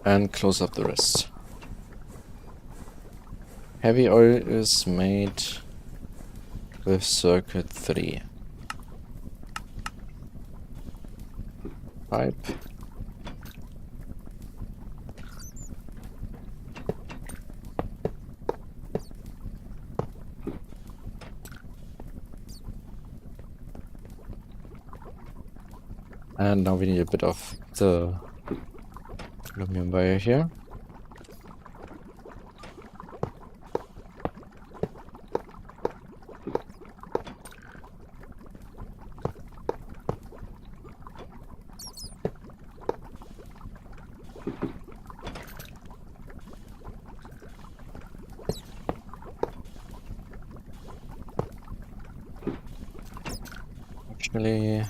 And close up the rest. Heavy oil is made with circuit 3. Pipe. And now we need a bit of the aluminum wire here. Actually,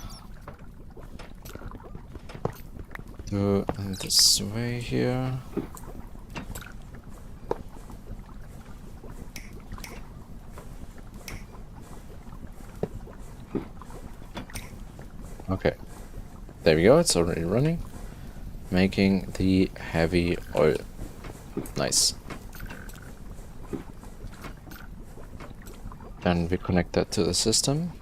do it this way here. Okay, there we go, it's already running. Making the heavy oil. Nice. Then we connect that to the system.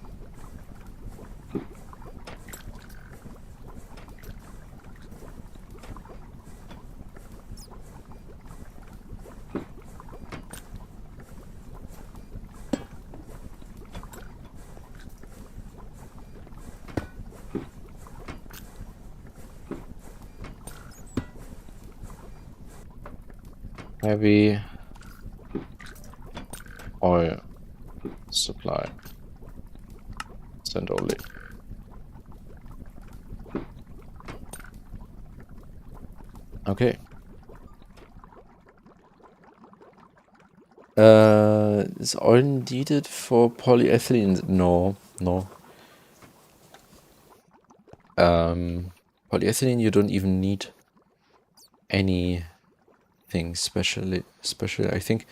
Heavy oil supply. Send only. Okay. Is oil needed for polyethylene? No, no. Polyethylene you don't even need anything special. I think.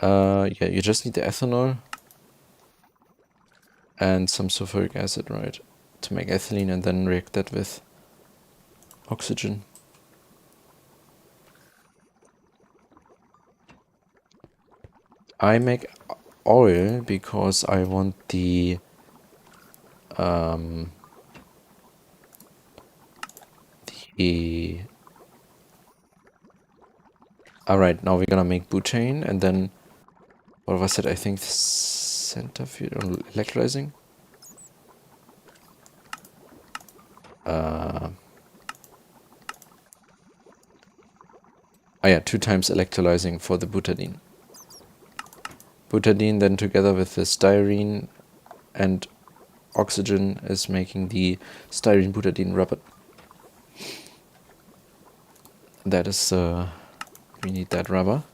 Yeah, you just need the ethanol and some sulfuric acid, right, to make ethylene, and then react that with oxygen. I make oil because I want the alright, now we're gonna make butane, and then what was it? I think centrifuge or electrolyzing. Oh yeah, 2 times electrolyzing for the butadiene. Butadiene then together with the styrene and oxygen is making the styrene butadiene rubber. That is, we need that rubber.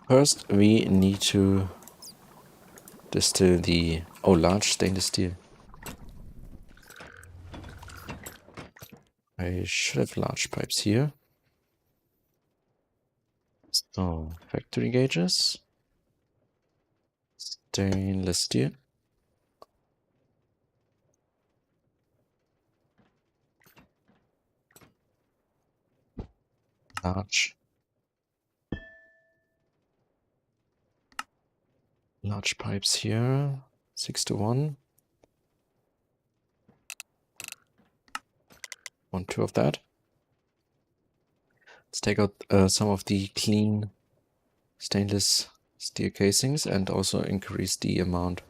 First, we need to distill the large stainless steel. I should have large pipes here. So, factory gauges. Stainless steel. Large pipes here. 6:1. 1, 2 of that. Let's take out some of the clean stainless steel casings and also increase the amount.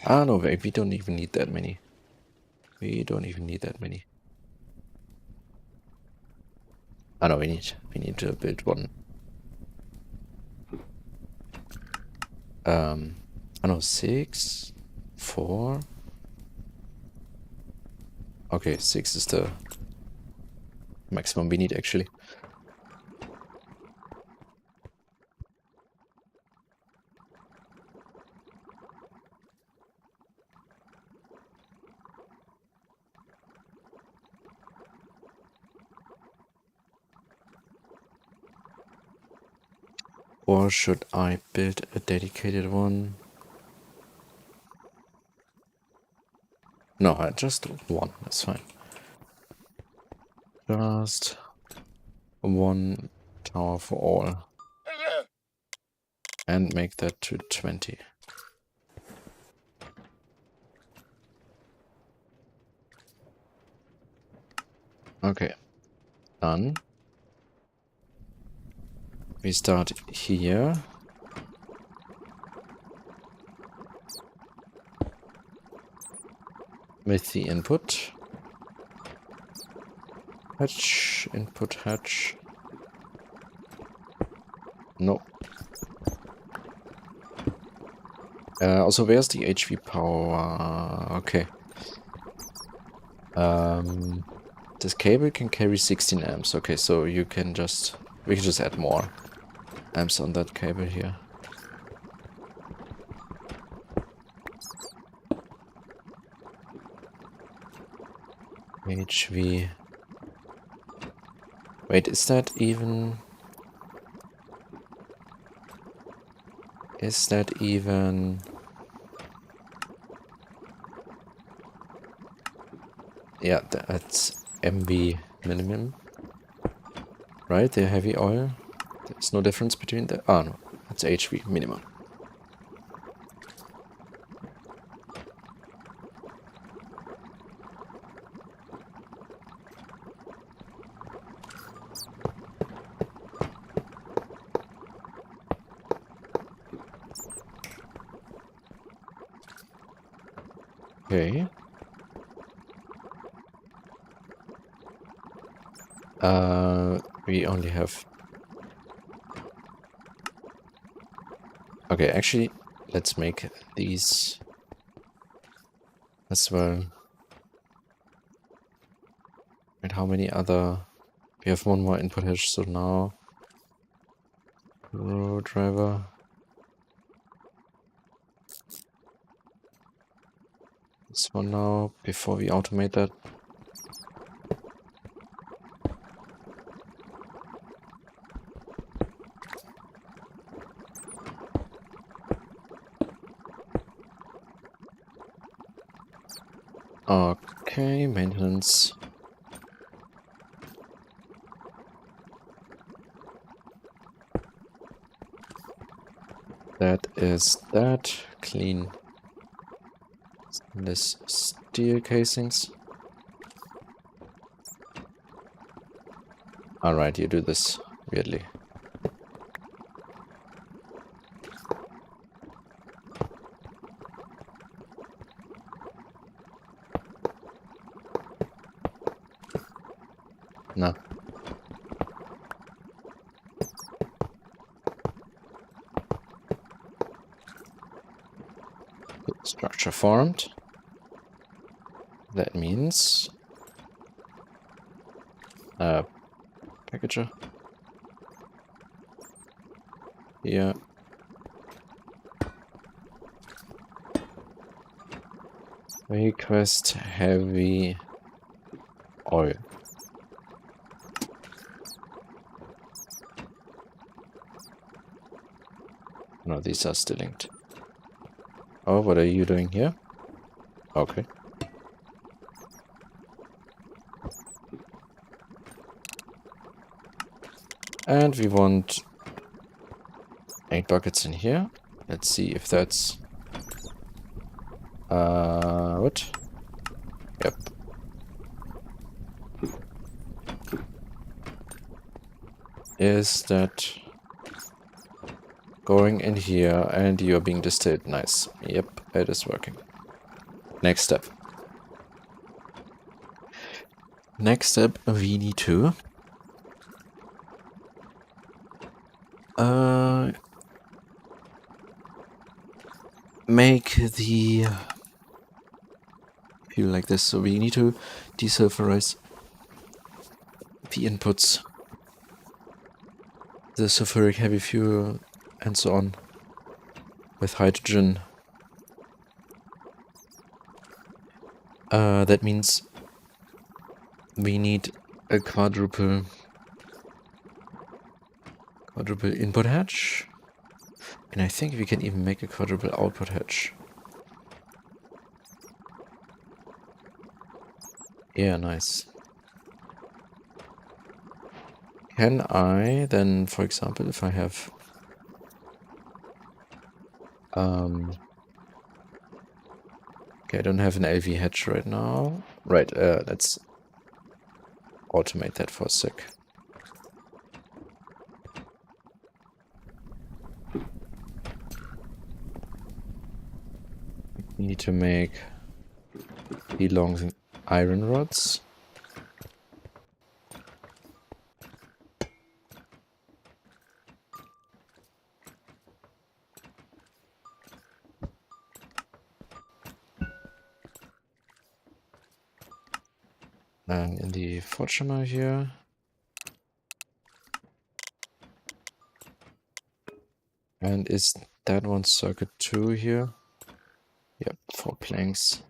Ah, no, wait, we don't even need that many. We don't even need that many. Ah, no, we need to build one. I know, 6, 4. Okay, 6 is the maximum we need, actually. Or should I build a dedicated one? No, just one, that's fine. Just one tower for all. And make that to 20. Okay, done. We start here. With the input. Hatch, input hatch. No. Also, where's the HV power? Okay. This cable can carry 16 amps. Okay, so we can just add more amps on that cable here. HV. Wait, is that even... Yeah, that's MV minimum. Right, the heavy oil. There's no difference between the... Ah, no. That's HV minimum. Okay. We only have... Okay, actually, let's make these as well. And how many other... We have one more input hash, so now... Row driver. This one now, before we automate that. Okay, maintenance. That is that. Clean this steel casings. Alright, you do this weirdly. No. Structure formed. That means packager. here. Request heavy oil. No, these are still linked. Oh, what are you doing here? Okay. And we want 8 buckets in here. Let's see if that's... what? Yep. Is that going in here and you're being distilled? Nice. Yep, it is working. Next step. Next step, we need to make the fuel like this. So we need to desulfurize the inputs, the sulfuric heavy fuel and so on, with hydrogen. That means we need a quadruple input hatch, and I think we can even make a quadruple output hatch. Yeah, nice. Can I then, for example, if I have okay, I don't have an LV hatch right now. Right, let's automate that for a sec. We need to make the long iron rods. And in the fortuner here. And is that one circuit 2 here? Yep, 4 planks.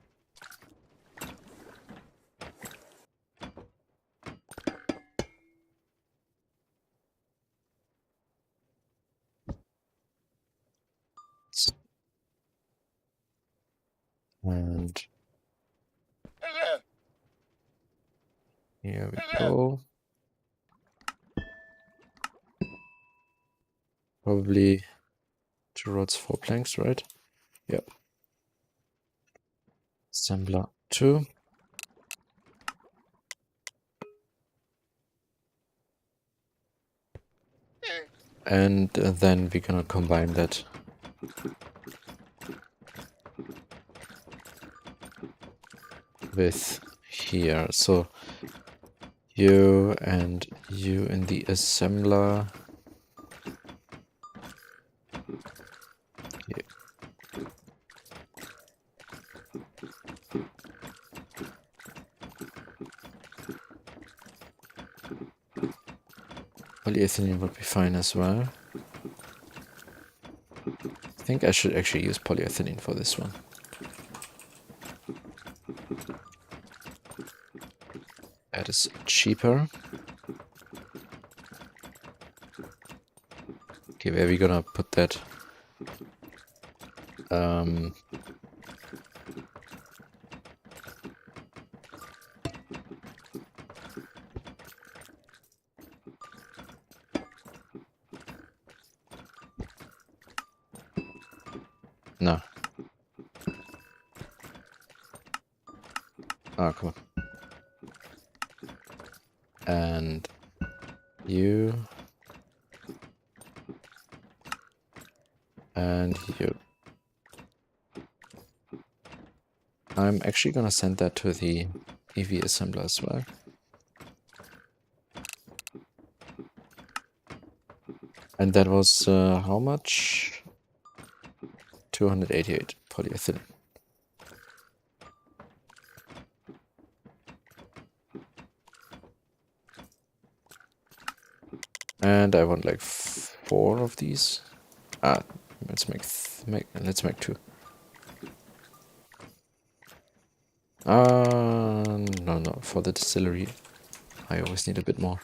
And here we go. Probably 2 rods, 4 planks, right? Yep. Assembler 2. And then we're gonna combine that with here. So you and you in the assembler. Okay. Polyethylene would be fine as well. I think I should actually use polyethylene for this one. That is cheaper. Okay, where are we gonna put that? No. Ah, come on. And you. And you. I'm actually gonna send that to the EV assembler as well. And that was how much? 288 polyethylene. And I want like 4 of these. Let's let's make 2. No, for the distillery I always need a bit more.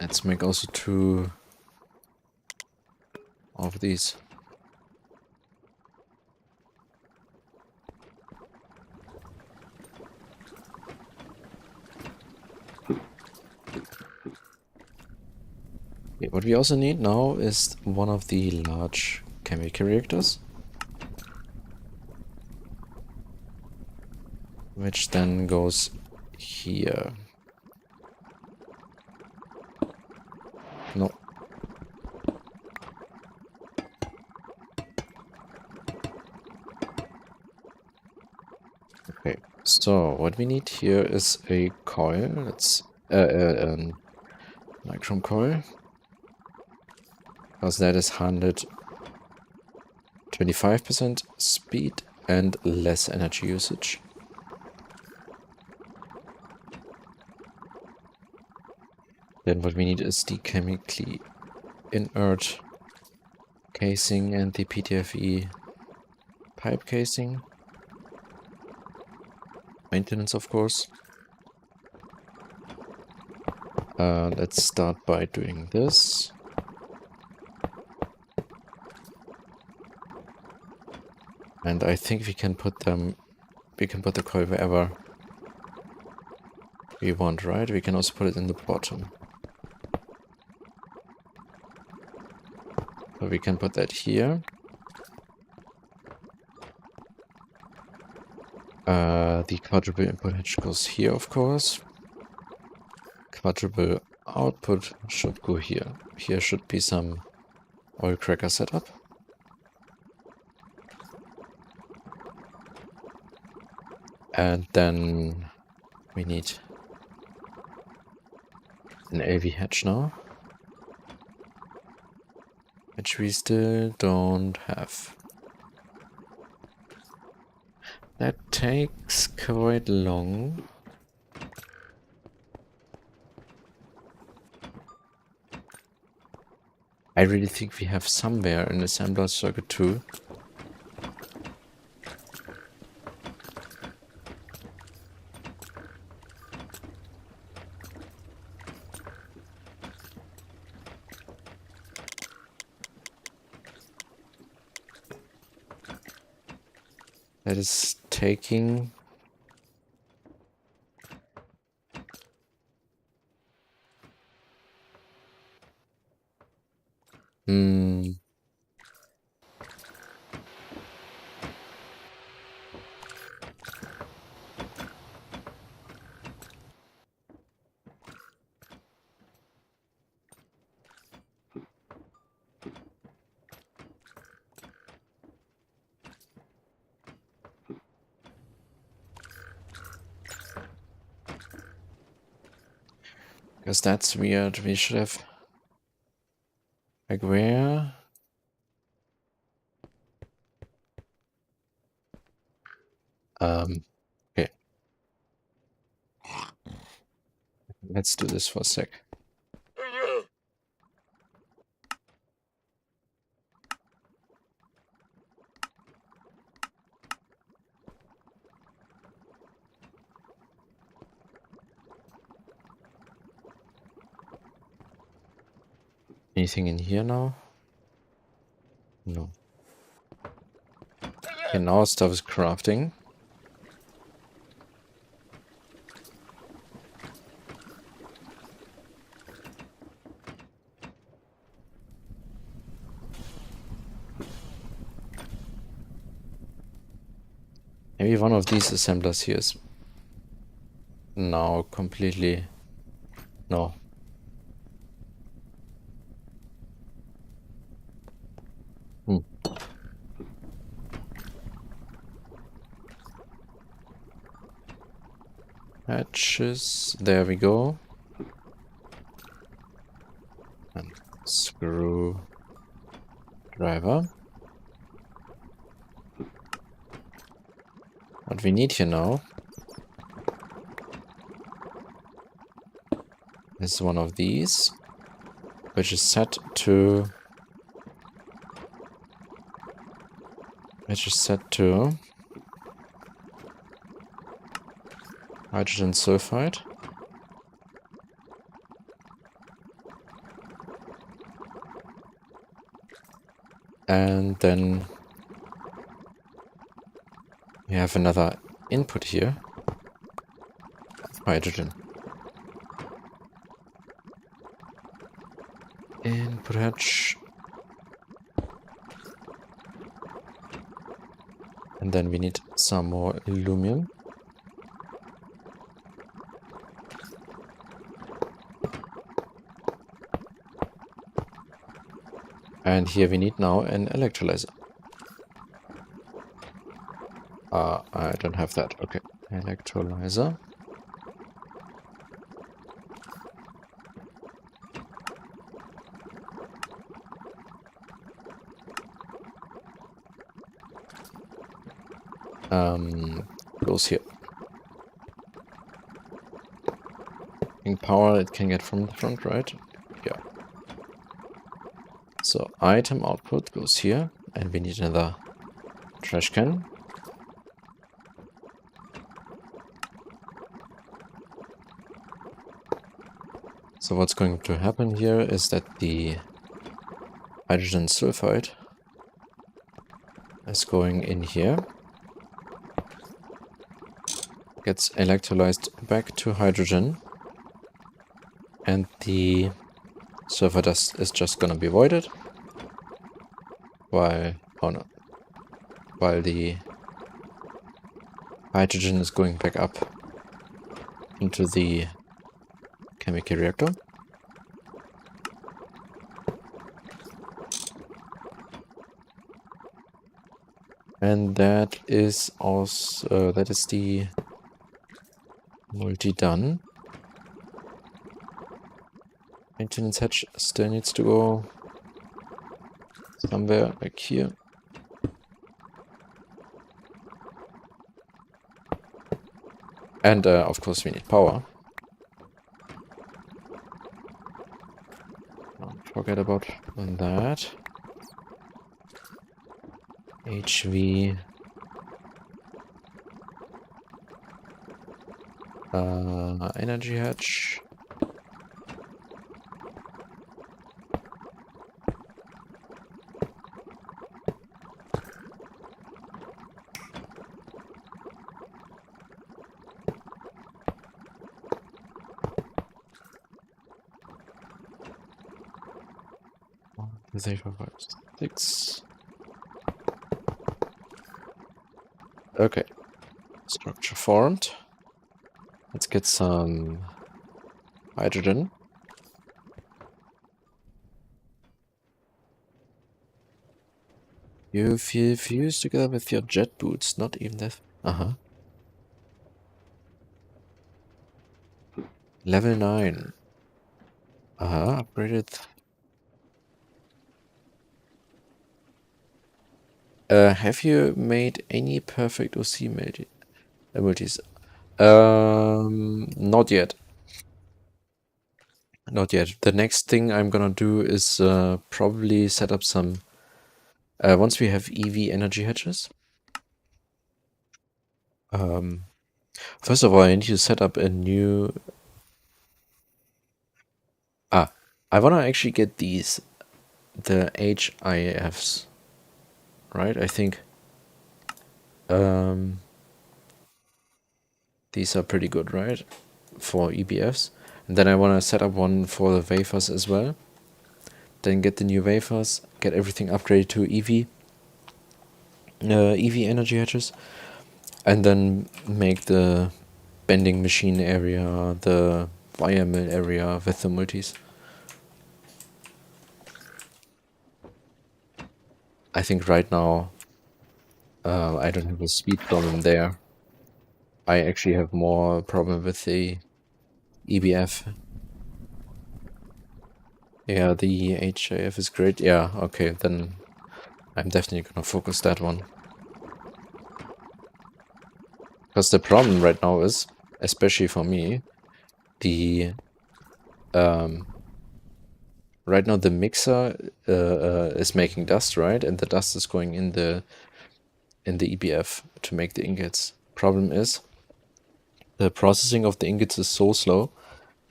Let's make also 2 of these. Okay, what we also need now is one of the large chemical reactors, which then goes here. No. Okay, so what we need here is a coil. It's nichrome coil, because that is 125% speed and less energy usage. Then what we need is the chemically inert casing and the PTFE pipe casing. Maintenance, of course. Let's start by doing this. And I think we can put the coil wherever we want, right? We can also put it in the bottom. So we can put that here. The quadruple input hedge goes here, of course. Quadruple output should go here. Here should be some oil cracker setup. And then we need an LV hatch now, which we still don't have. That takes quite long. I really think we have somewhere an assembler circuit too. That is taking because that's weird. We should have, like, where? Okay. Let's do this for a sec. Anything in here now? No. Okay, now stuff is crafting. Maybe one of these assemblers here is now completely... No. Hatches, there we go. And screw driver. What we need here now is one of these, which is set to hydrogen sulfide. And then we have another input here, hydrogen. Input hatch. And then we need some more aluminum. And here we need now an electrolyzer. I don't have that. Okay. Electrolyzer. Goes here. Power it can get from the front, right? Yeah. So item output goes here, and we need another trash can. So what's going to happen here is that the hydrogen sulfide is going in here, gets electrolyzed back to hydrogen, and the sulfur dust is just gonna be voided while the hydrogen is going back up into the chemical reactor. And that is also the multi done. Maintenance hatch still needs to go somewhere like here. And of course we need power. Don't forget about that. HV. Energy hatch. Three, four, five, six. Okay. Structure formed. Let's get some hydrogen. You feel fused together with your jet boots, not even that. Level 9. Upgraded. Have you made any perfect OC multis? Not yet. Not yet. The next thing I'm gonna do is probably set up some... once we have EV energy hatches. First of all, I need to set up a new... I wanna actually get these. The HIFs. Right? I think... these are pretty good, right? For EBFs. And then I wanna set up one for the wafers as well. Then get the new wafers, get everything upgraded to EV energy hatches, and then make the bending machine area, the wire mill area with the multis. I think right now I don't have a speed problem there. I actually have more problem with the EBF. Yeah, the HIF is great. Yeah, okay, then I'm definitely gonna focus that one. Because the problem right now is, especially for me, the right now the mixer is making dust, right? And the dust is going in the EBF to make the ingots. Problem is, the processing of the ingots is so slow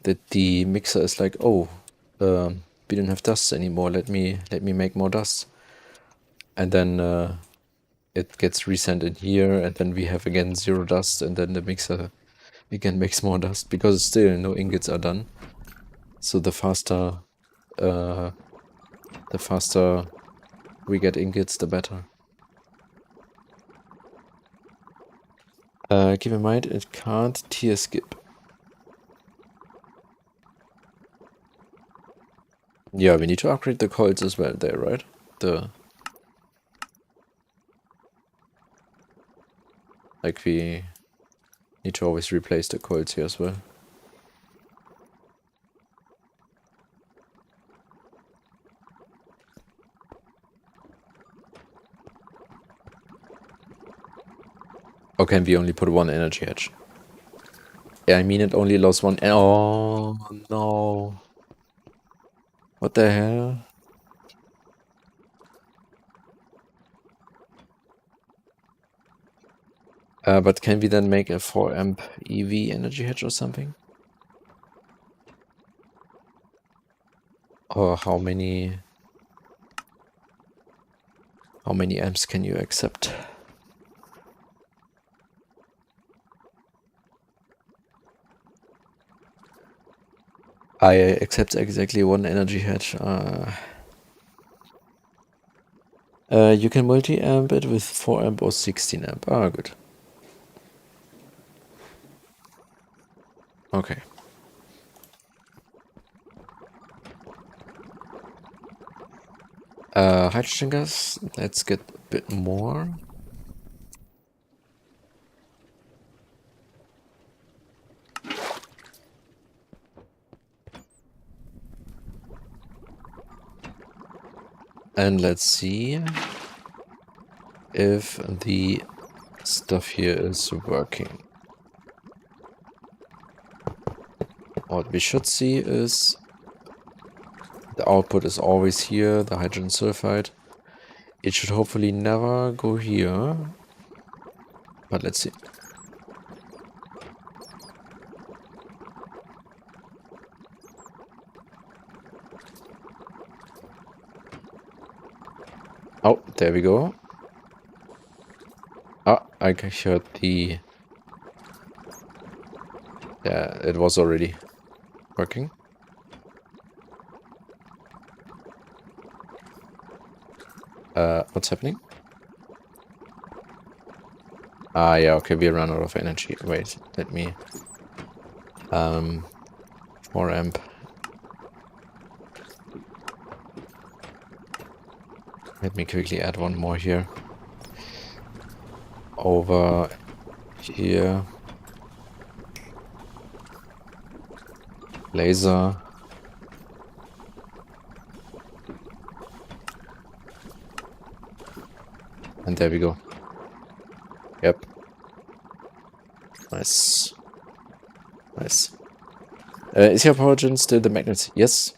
that the mixer is like, oh, we don't have dust anymore. Let me make more dust, and then it gets resent in here, and then we have again 0 dust, and then the mixer again makes more dust because still no ingots are done. So the faster we get ingots, the better. Keep in mind, it can't tier skip. Yeah, we need to upgrade the coils as well there, right? Like we need to always replace the coils here as well. Or can we only put 1 energy hedge? Yeah, I mean it only lost 1. Oh no. What the hell? But can we then make a 4 amp EV energy hedge or something? Or how many amps can you accept? I accept exactly 1 energy hedge. You can multi-amp it with 4 amp or 16 amp. Ah, good. Okay. Hydrogen gas. Let's get a bit more. And let's see if the stuff here is working. What we should see is the output is always here, the hydrogen sulfide. It should hopefully never go here. But let's see. Oh, there we go. Ah, I heard the... Yeah, it was already working. What's happening? Ah, yeah, okay, we ran out of energy. Wait, let me... 4 amp. Let me quickly add 1 more here. Over here. Laser. And there we go. Yep. Nice. Nice. Is your power gen still the magnets? Yes.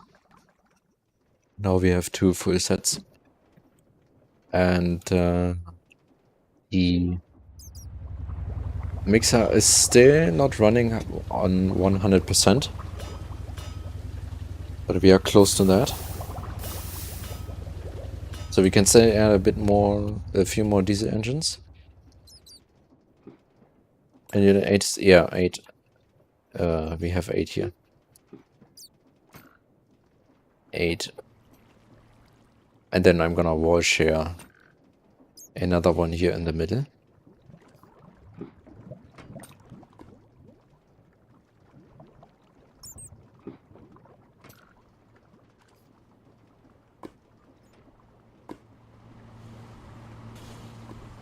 Now we have 2 full sets. And the mixer is still not running on 100%. But we are close to that. So we can say add a few more diesel engines. And you know, 8, yeah, 8. We have 8 here. 8. And then I'm gonna wall share another one here in the middle.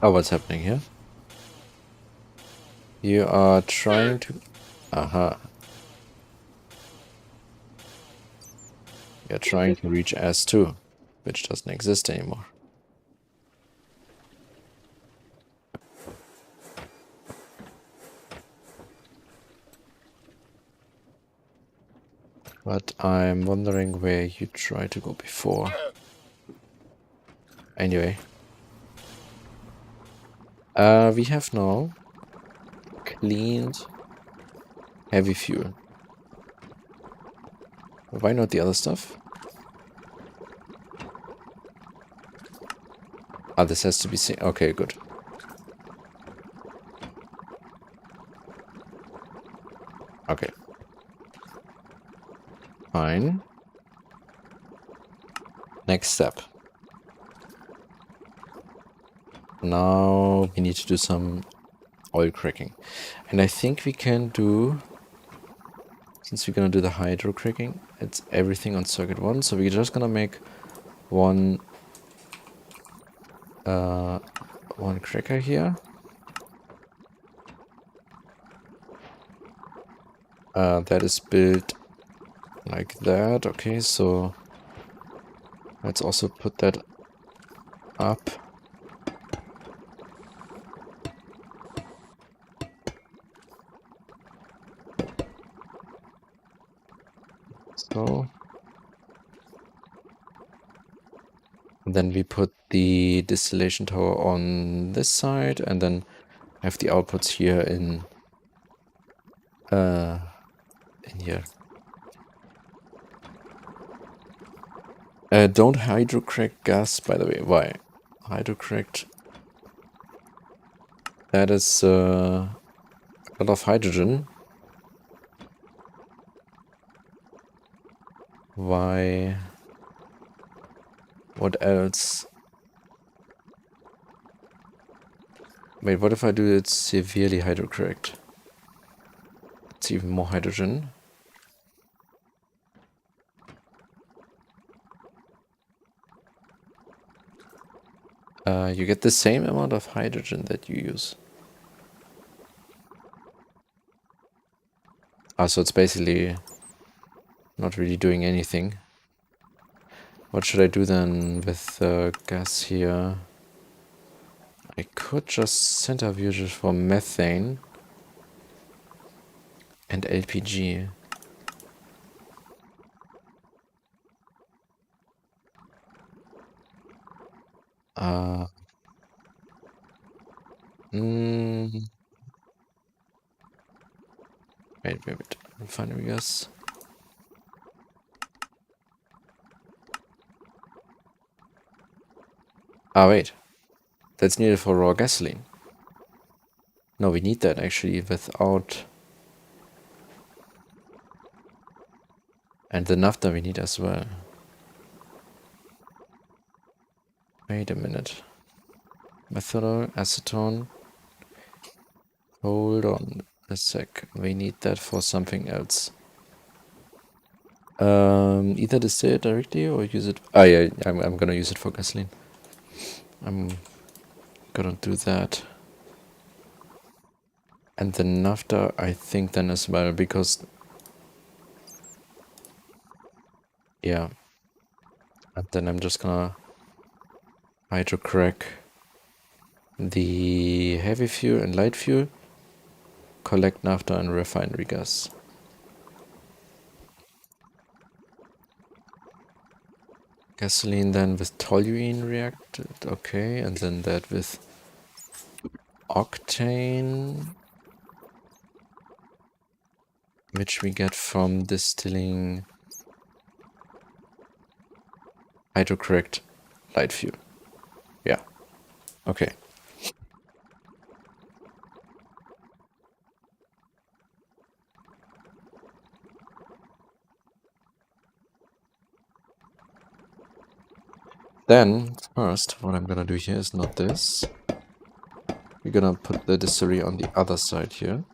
Oh, what's happening here? You are trying to... Aha. You're trying to reach S2, which doesn't exist anymore. But I'm wondering where you tried to go before. Anyway. We have now cleaned heavy fuel. Why not the other stuff? Ah, this has to be seen. Okay, good. Okay. Fine. Next step. Now we need to do some oil cracking. And I think we can do, since we're gonna do the hydro cracking, it's everything on circuit 1. So we're just gonna make one cracker here. That is built like that. Okay, so let's also put that up. So, and then we put the distillation tower on this side, and then have the outputs here in here. Don't hydrocrack gas, by the way. Why? Hydrocracked. That is a lot of hydrogen. Why? What else? Wait, what if I do it severely hydrocracked? It's even more hydrogen. You get the same amount of hydrogen that you use. Ah, so it's basically not really doing anything. What should I do then with gas here? I could just centrifuge it for methane and LPG. Wait. Refinery gas. Ah, wait. That's needed for raw gasoline. No, we need that actually without... And the naphtha we need as well. Wait a minute. Methanol, acetone. Hold on a sec. We need that for something else. Either distill it directly or use it... Ah, yeah, I'm gonna use it for gasoline. I'm gonna do that. And the naphtha, I think then as well, because... Yeah. And then I'm just gonna hydrocrack the heavy fuel and light fuel, collect naphtha and refinery gas. Gasoline then with toluene reacted, okay, and then that with octane, which we get from distilling hydrocracked light fuel. Yeah, okay. Then, first, what I'm gonna do here is not this. We're gonna put the distillery on the other side here.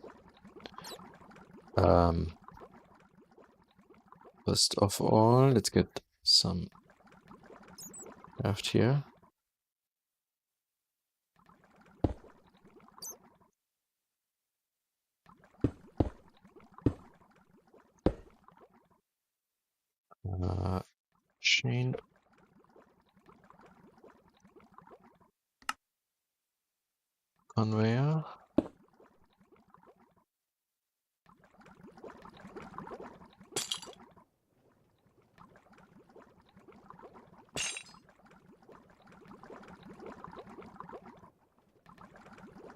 First of all, let's get some left here. Chain. Conveyor.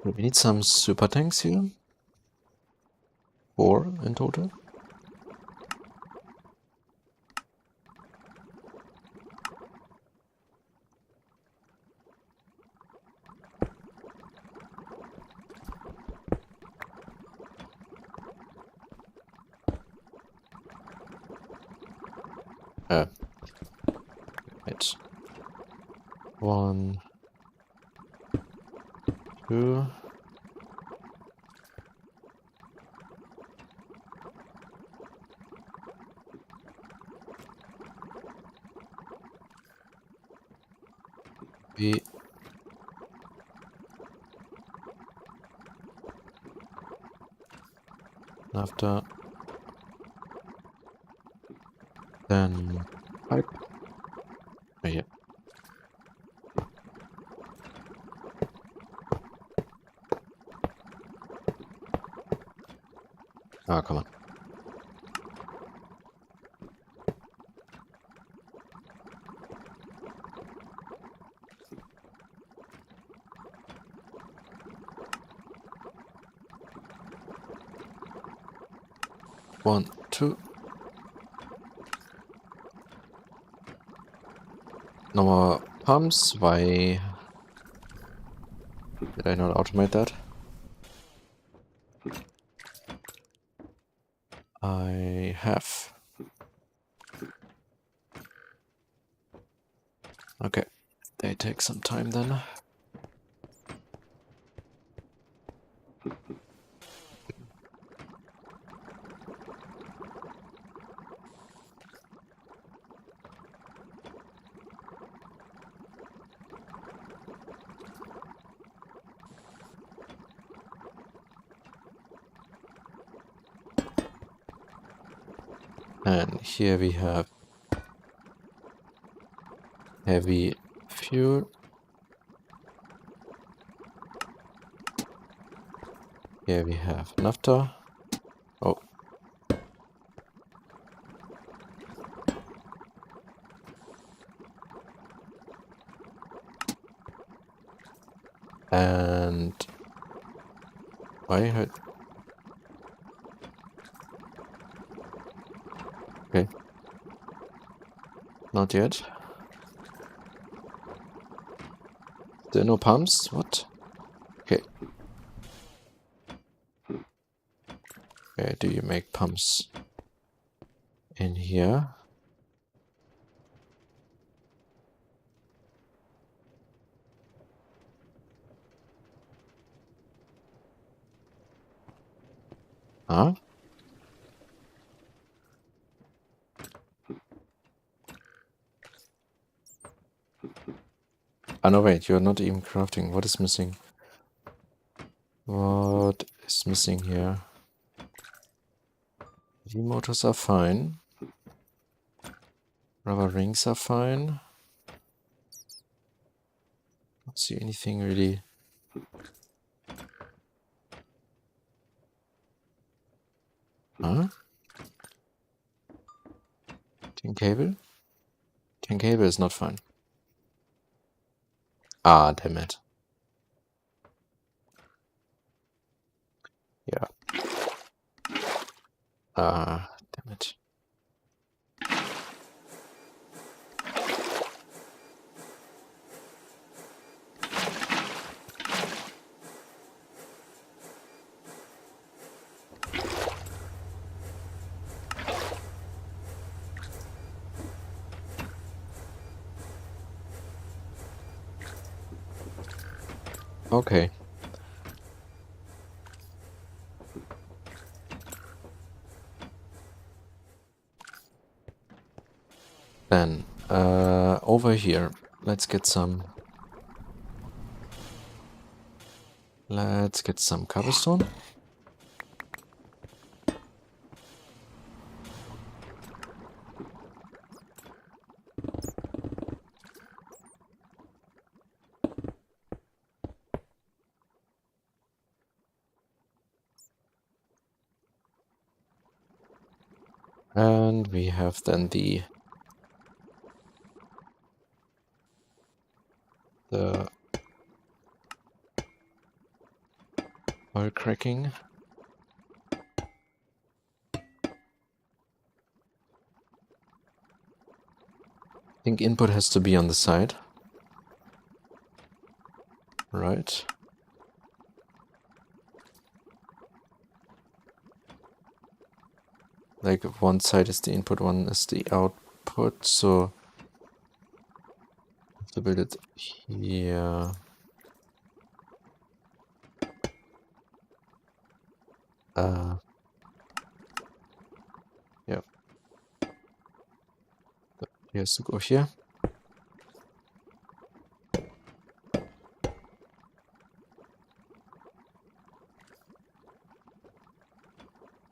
We need some super tanks here. 4 in total. Right. 1, 2. B. After then pipe. Oh, yeah. Oh, come on. One, two. No more pumps. Why did I not automate that? I have. Okay. They take some time then. And here we have heavy fuel. Here we have naphtha. Oh. And why had... Okay. Not yet. There are no pumps? What? Okay. Where do you make pumps? In here. Huh? Ah, no, wait, you're not even crafting. What is missing? What is missing here? The motors are fine. Rubber rings are fine. Don't see anything really. Huh? Tin cable? Tin cable is not fine. Ah, damn it. Yeah. Ah, damn it. Okay. Then, over here, let's get some... Let's get some cobblestone. And we have then the Oil cracking. I think input has to be on the side. Right. Like one side is the input, one is the output, so I have to build it here. Yeah. He has to go here.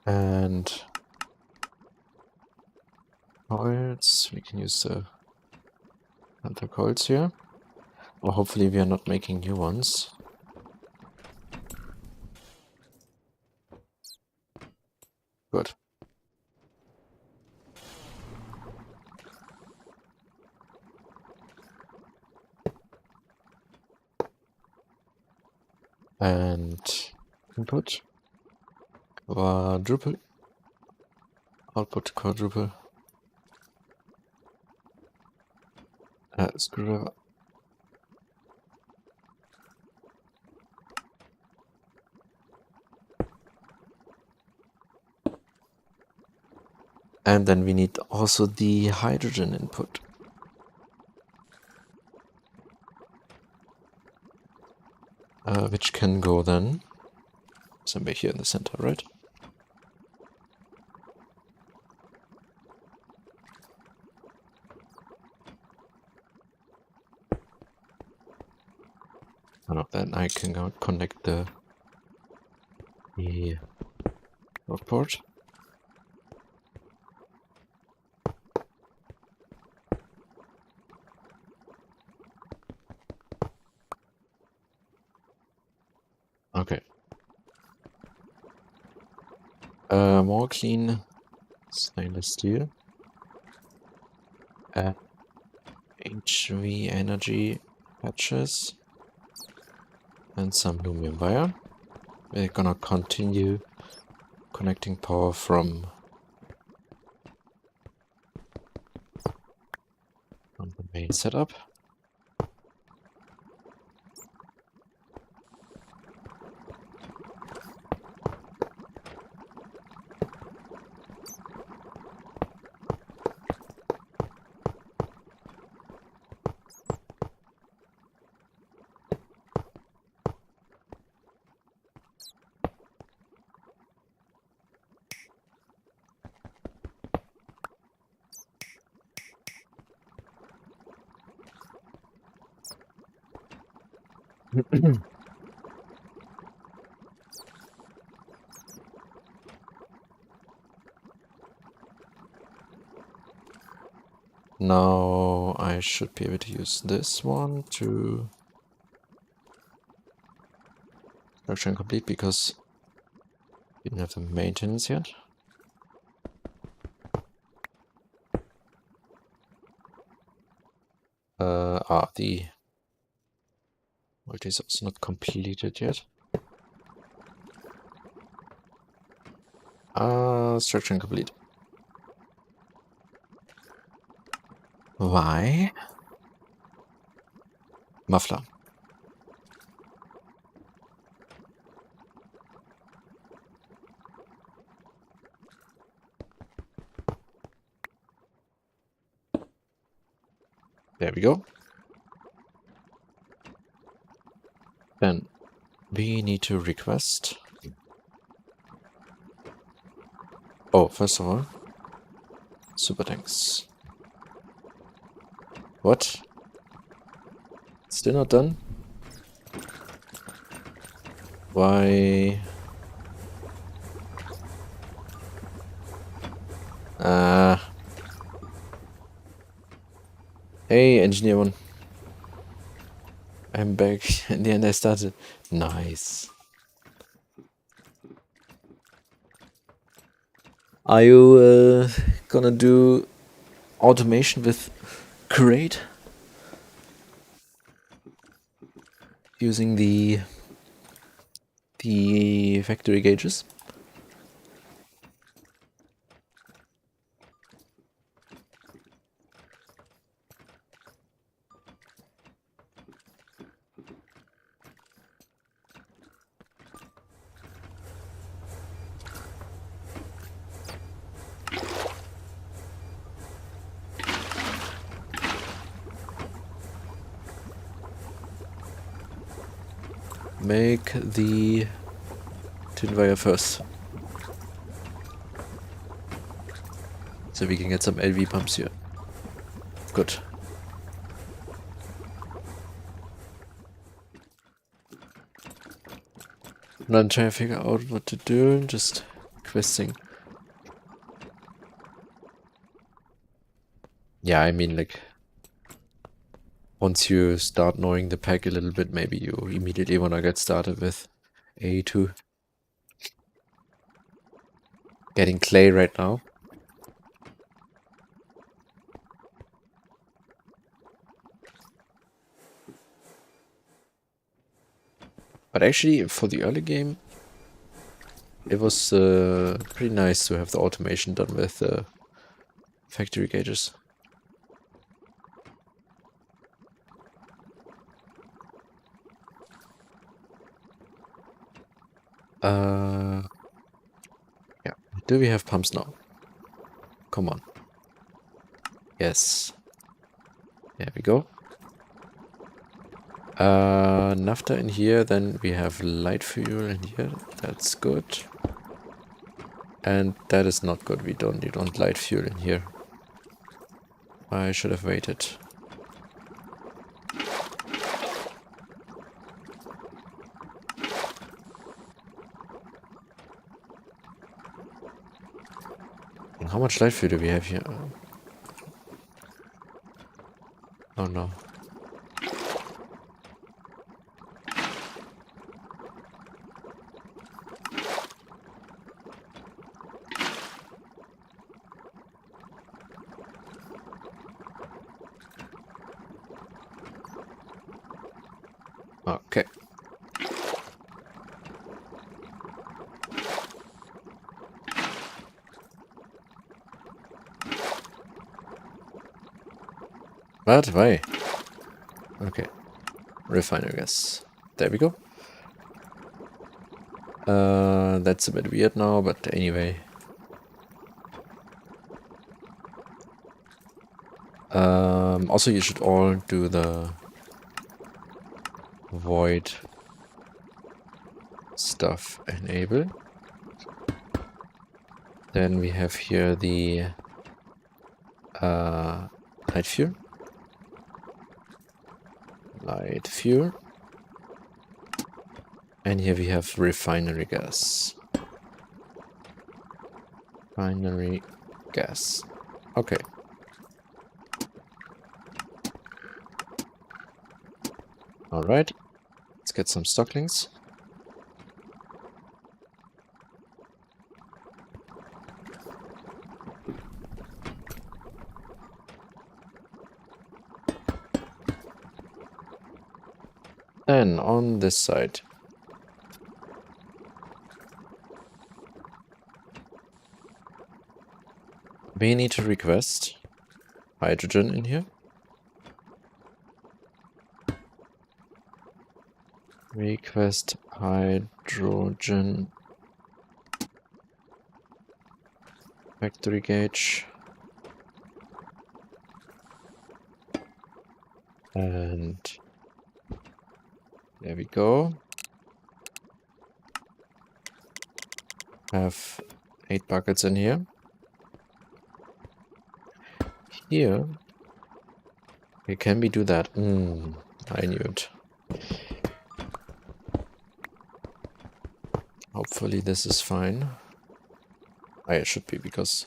And coils, we can use the other coils here. Or hopefully we are not making new ones. Good. And input quadruple, output quadruple. Screwdriver. And then we need also the hydrogen input. Which can go then somewhere here in the center, right? Oh, then I can go connect the port. Okay. More clean stainless steel. HV energy patches. And some lumium wire. We're gonna continue connecting power from the main setup. Now I should be able to use this one to construction complete because we didn't have the maintenance yet. The multi is also not completed yet. Structure complete. Why? Muffler. There we go. Then we need to request. Oh, first of all, super tanks. What? Still not done? Why? Hey, engineer one. I'm back. In the end, I started. Nice. Are you gonna do automation with Crate? Using the the factory gauges. Make the tin wire first. So we can get some LV pumps here. Good. Not trying to figure out what to do, just questing. Yeah, I mean, like, once you start knowing the pack a little bit, maybe you immediately want to get started with A2. Getting clay right now. But actually, for the early game, it was pretty nice to have the automation done with factory gauges. Yeah. Do we have pumps now? Come on. Yes. There we go. Naphtha in here, then we have light fuel in here. That's good. And that is not good. We don't need light fuel in here. I should have waited. How much light fuel do we have here? Oh no. Okay. But why? Okay. Refiner gas. There we go. That's a bit weird now, but anyway. Also, you should all do the void stuff enable. Then we have here the light fuel. Light fuel. And here we have refinery gas. Refinery gas. Okay. Alright. Let's get some stocklings. Then on this side. We need to request hydrogen in here. Request hydrogen. Factory gauge. And there we go. Have 8 buckets in here. Here. Okay, can we do that? I knew it. Hopefully this is fine. It should be, because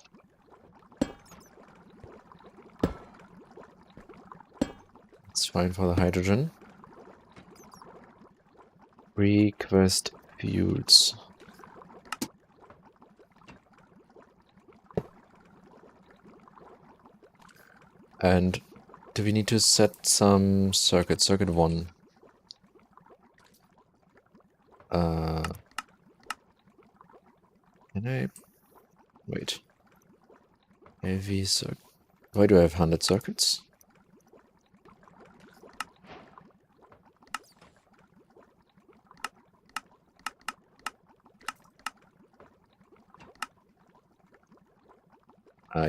it's fine for the hydrogen. Request fuels. And do we need to set some circuit? Circuit 1. Can I... Wait. AV circuit. Why do I have 100 circuits?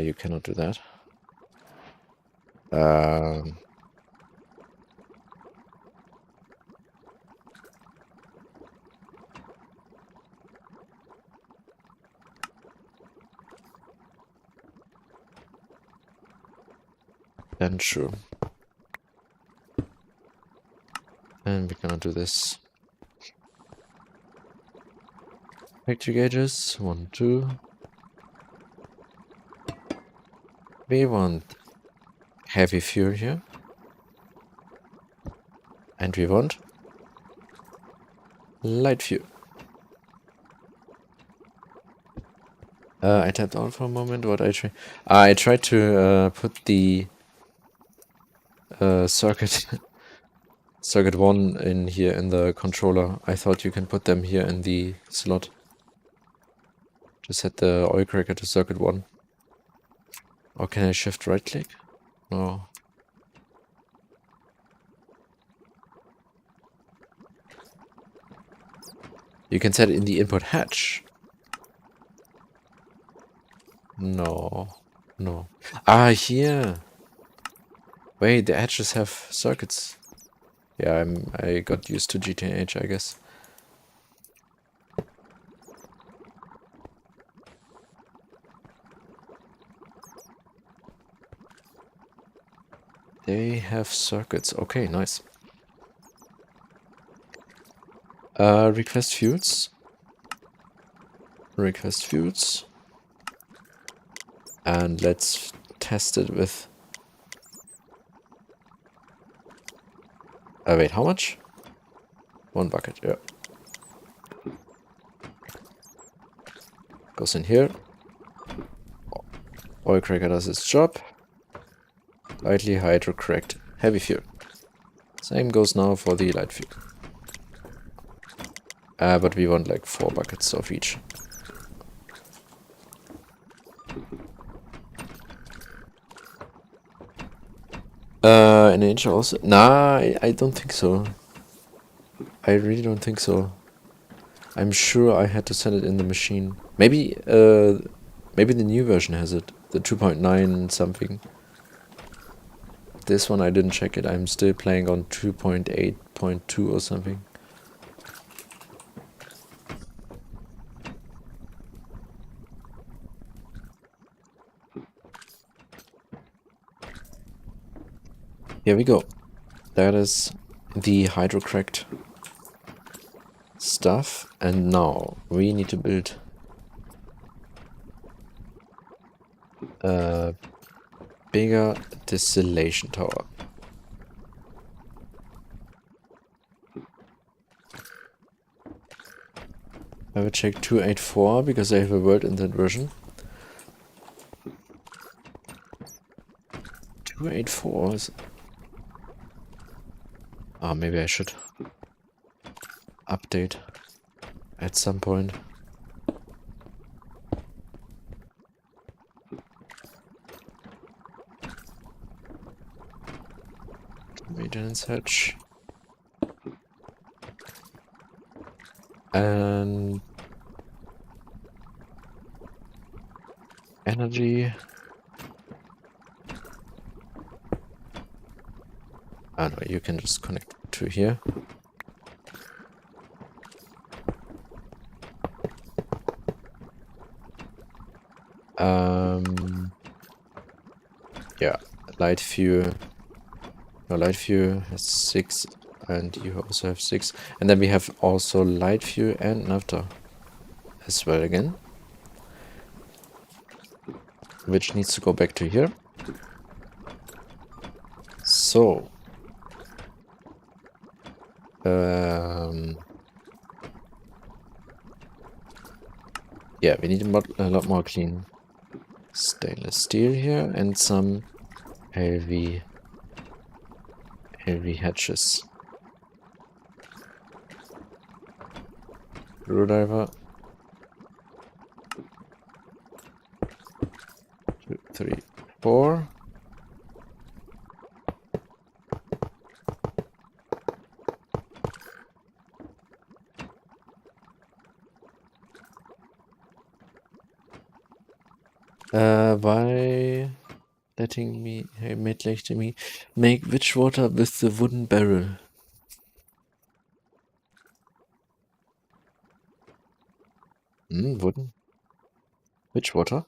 You cannot do that. Then sure. And we're gonna do this. Factory gauges, 1, 2. We want heavy fuel here. And we want light fuel. I tapped out for a moment. What I tried? I tried to put the circuit circuit 1 in here in the controller. I thought you can put them here in the slot. Just set the oil cracker to circuit 1. Or can I shift right click? No. You can set it in the input hatch. No. No. Ah, here. Wait, the hatches have circuits. Yeah, I got used to GTH, I guess. They have circuits. Okay, nice. Request fuels. Request fuels. And let's test it with... wait, how much? 1 bucket, yeah. Goes in here. Oil cracker does its job. Lightly hydro cracked heavy fuel. Same goes now for the light fuel. But we want like 4 buckets of each. An inch also? Nah, I don't think so. I really don't think so. I'm sure I had to send it in the machine. Maybe, maybe the new version has it. The 2.9 something. This one I didn't check it. I'm still playing on 2.8.2 or something. Here we go. That is the hydro-cracked stuff. And now we need to build a bigger distillation tower. I will check 284 because I have a word in that version. 284 is... Ah, maybe I should update at some point. Maintenance hatch. And energy. Ah no, you can just connect to here. Yeah, light fuel. No, light fuel has 6, and you also have 6. And then we have also light fuel and naphtha as well again, which needs to go back to here. So, yeah, we need a lot more clean stainless steel here and some heavy hatches. Screwdriver. 2, 3, 4. Why letting me make witch water with the wooden barrel? Wooden? Witch water?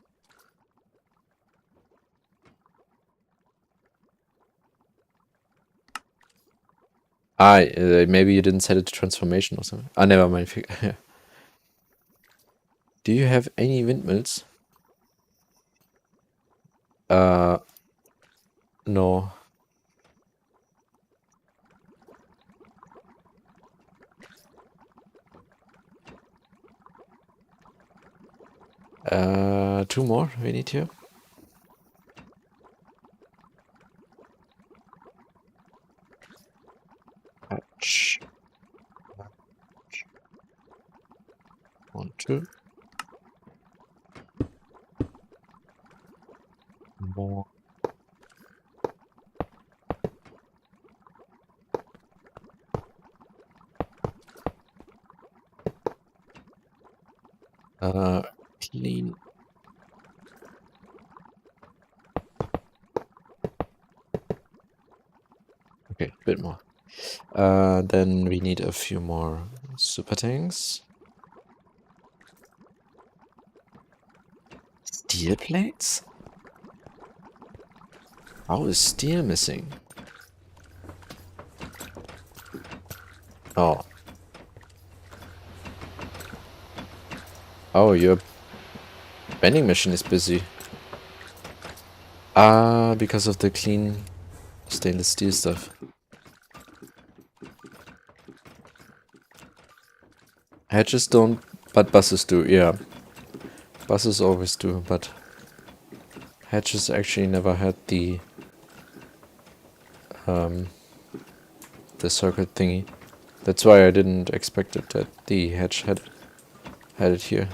Maybe you didn't set it to transformation or something. Never mind. Do you have any windmills? No. Two more we need here. Hatch. 1, 2. More. Clean. Okay, a bit more. Then we need a few more super tanks. Steel plates? How is steel missing? Oh. Oh, your vending machine is busy. Because of the clean stainless steel stuff. Hatches don't, but buses do, yeah. Buses always do, but hatches actually never had the circuit thingy. That's why I didn't expect it that the hatch had it here.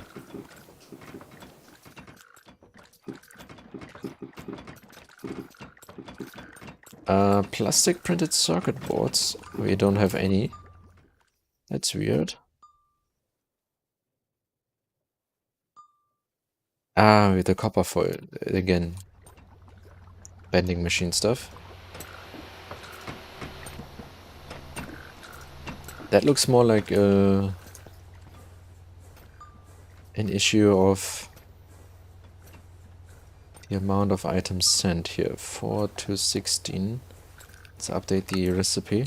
Plastic printed circuit boards. We don't have any. That's weird. With the copper foil again. Vending machine stuff. That looks more like an issue of the amount of items sent here. 4 to 16. Let's update the recipe.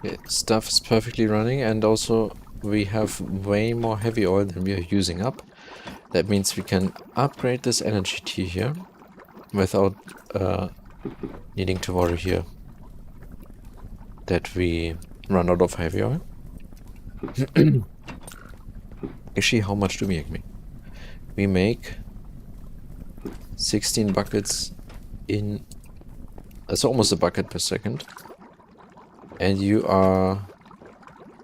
Okay, stuff is perfectly running, and also we have way more heavy oil than we are using up. That means we can upgrade this energy tea here without needing to worry here that we run out of heavy oil. Actually, how much do we make? We make 16 buckets in... That's almost a bucket per second. And you are...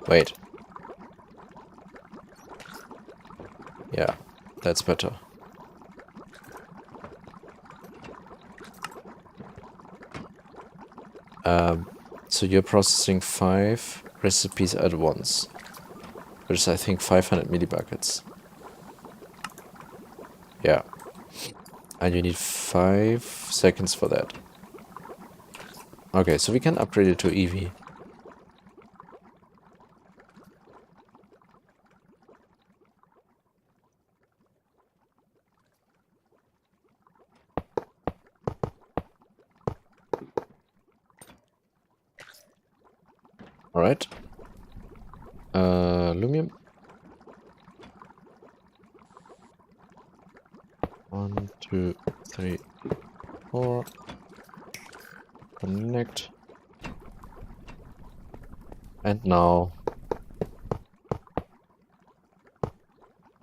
Wait. Yeah, that's better. So you're processing 5 recipes at once, which is I think 500 millibuckets. Yeah. And you need 5 seconds for that. Okay, so we can upgrade it to EV. Alright. Aluminum. 1, 2, 3, 4. Connect. And now,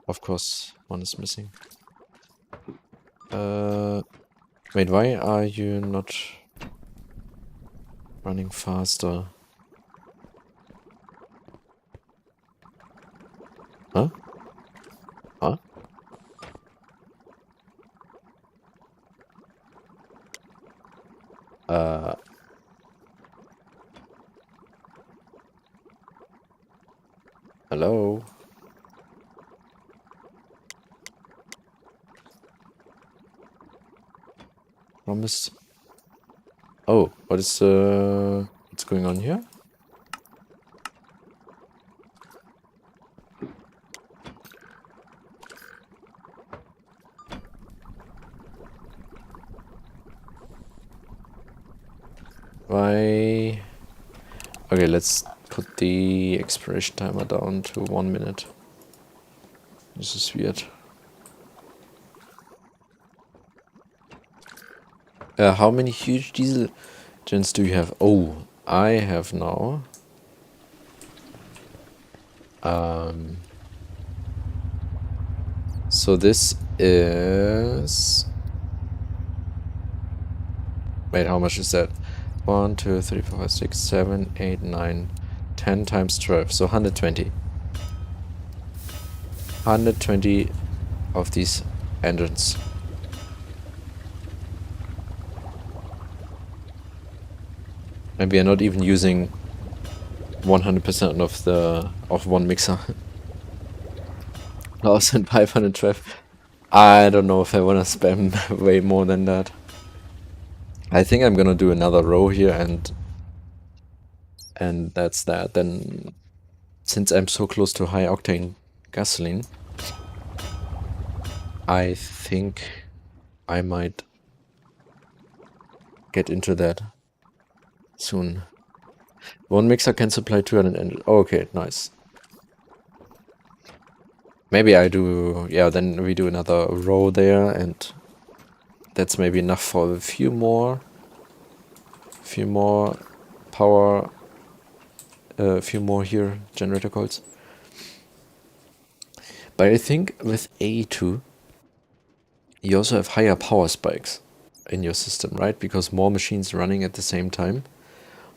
of course, one is missing. Wait, why are you not running faster? Huh? Huh? Hello? Promise. Oh, what's going on here? Why? Okay, let's put the expiration timer down to 1 minute. This is weird. How many huge diesel gens do you have? Oh, I have now. So this is... Wait, how much is that? 1, 2, 3, 4, 5, 6, 7, 8, 9, 10 times 12. So 120. 120 of these engines. And we are not even using 100% of one mixer. 1512. I don't know if I wanna spam way more than that. I think I'm gonna do another row here and that's that. Then since I'm so close to high octane gasoline, I think I might get into that soon. One mixer can supply 200 engines. Oh, okay, nice. Maybe I do, yeah, then we do another row there, and that's maybe enough for a few more power, a few more here generator coils. But I think with A2, you also have higher power spikes in your system, right? Because more machines running at the same time.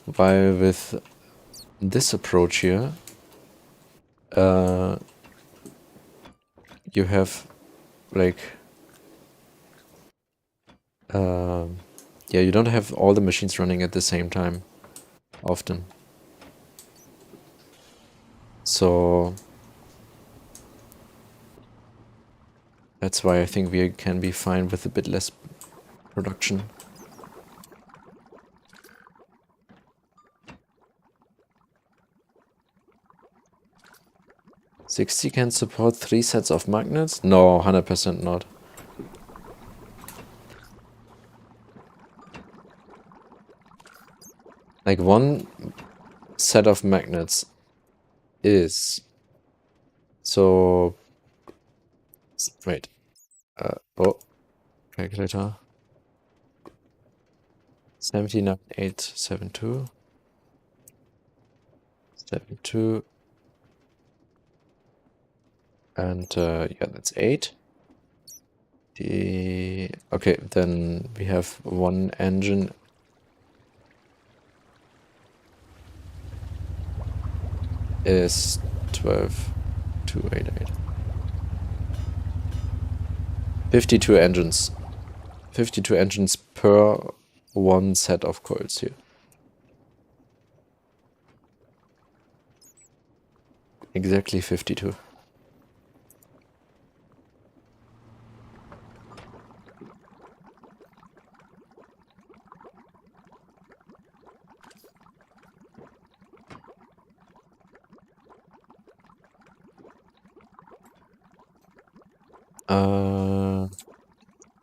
While with this approach here, you have like, yeah, you don't have all the machines running at the same time often. So that's why I think we can be fine with a bit less production. $60 can support 3 sets of magnets? No, 100% not. Like one set of magnets is... So... Wait. Oh. Calculator. 17872. 72. And yeah, that's 8. Okay, then we have one engine. Is 12,288. 52 engines. 52 engines per one set of coils here. Exactly 52.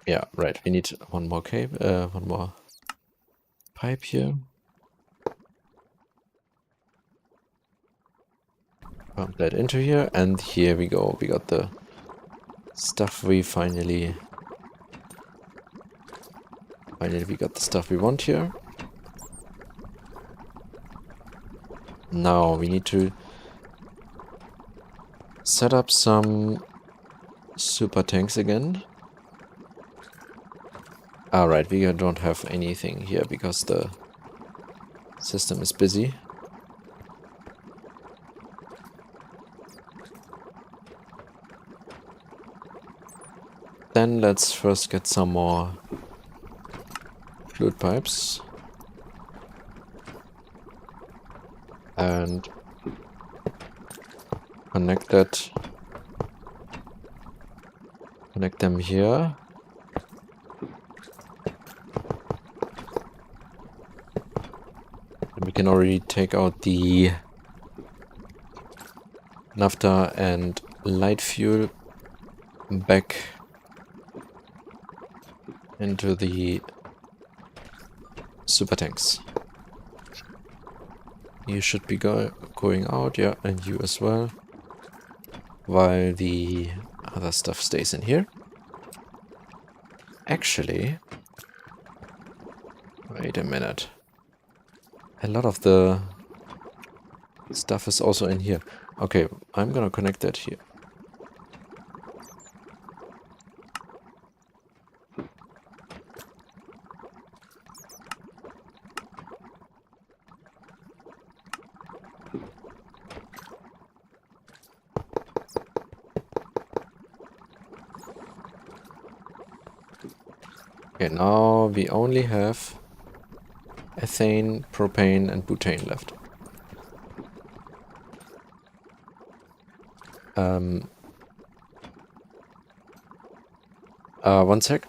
Yeah, right. We need one more cable, one more pipe here. Pump that into here, and here we go. We got the stuff we finally we got the stuff we want here. Now we need to set up some super tanks again. Alright, we don't have anything here because the system is busy. Then let's first get some more fluid pipes. And connect them here. And we can already take out the naphtha and light fuel back into the super tanks. You should be going out, yeah, and you as well, while the other stuff stays in here. Actually, wait a minute. A lot of the stuff is also in here. Okay, I'm gonna connect that here. Okay, now we only have ethane, propane, and butane left. One sec.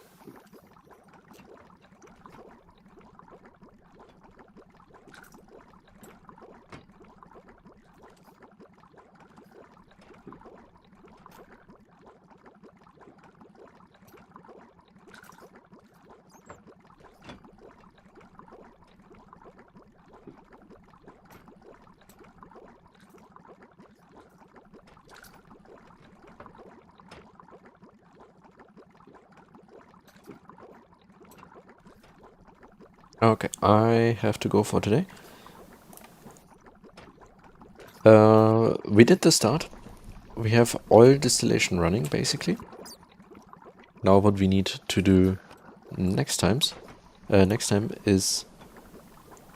Okay, I have to go for today. We did the start. We have oil distillation running, basically. Now what we need to do next time is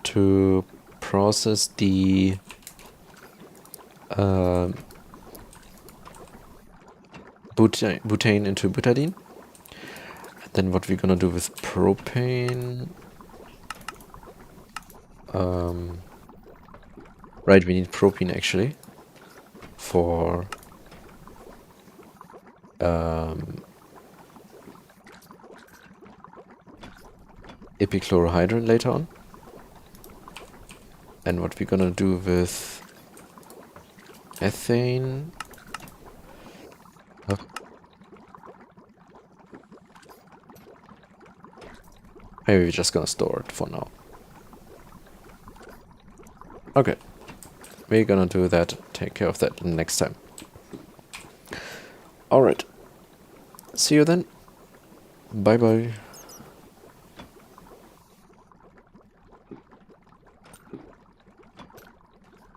to process the butane into butadiene. And then what we're gonna do with propane... right, we need propane actually for epichlorohydrin later on. And what we're gonna do with ethane... maybe we're just gonna store it for now. Okay, we're gonna do that, take care of that next time. Alright, see you then. Bye bye.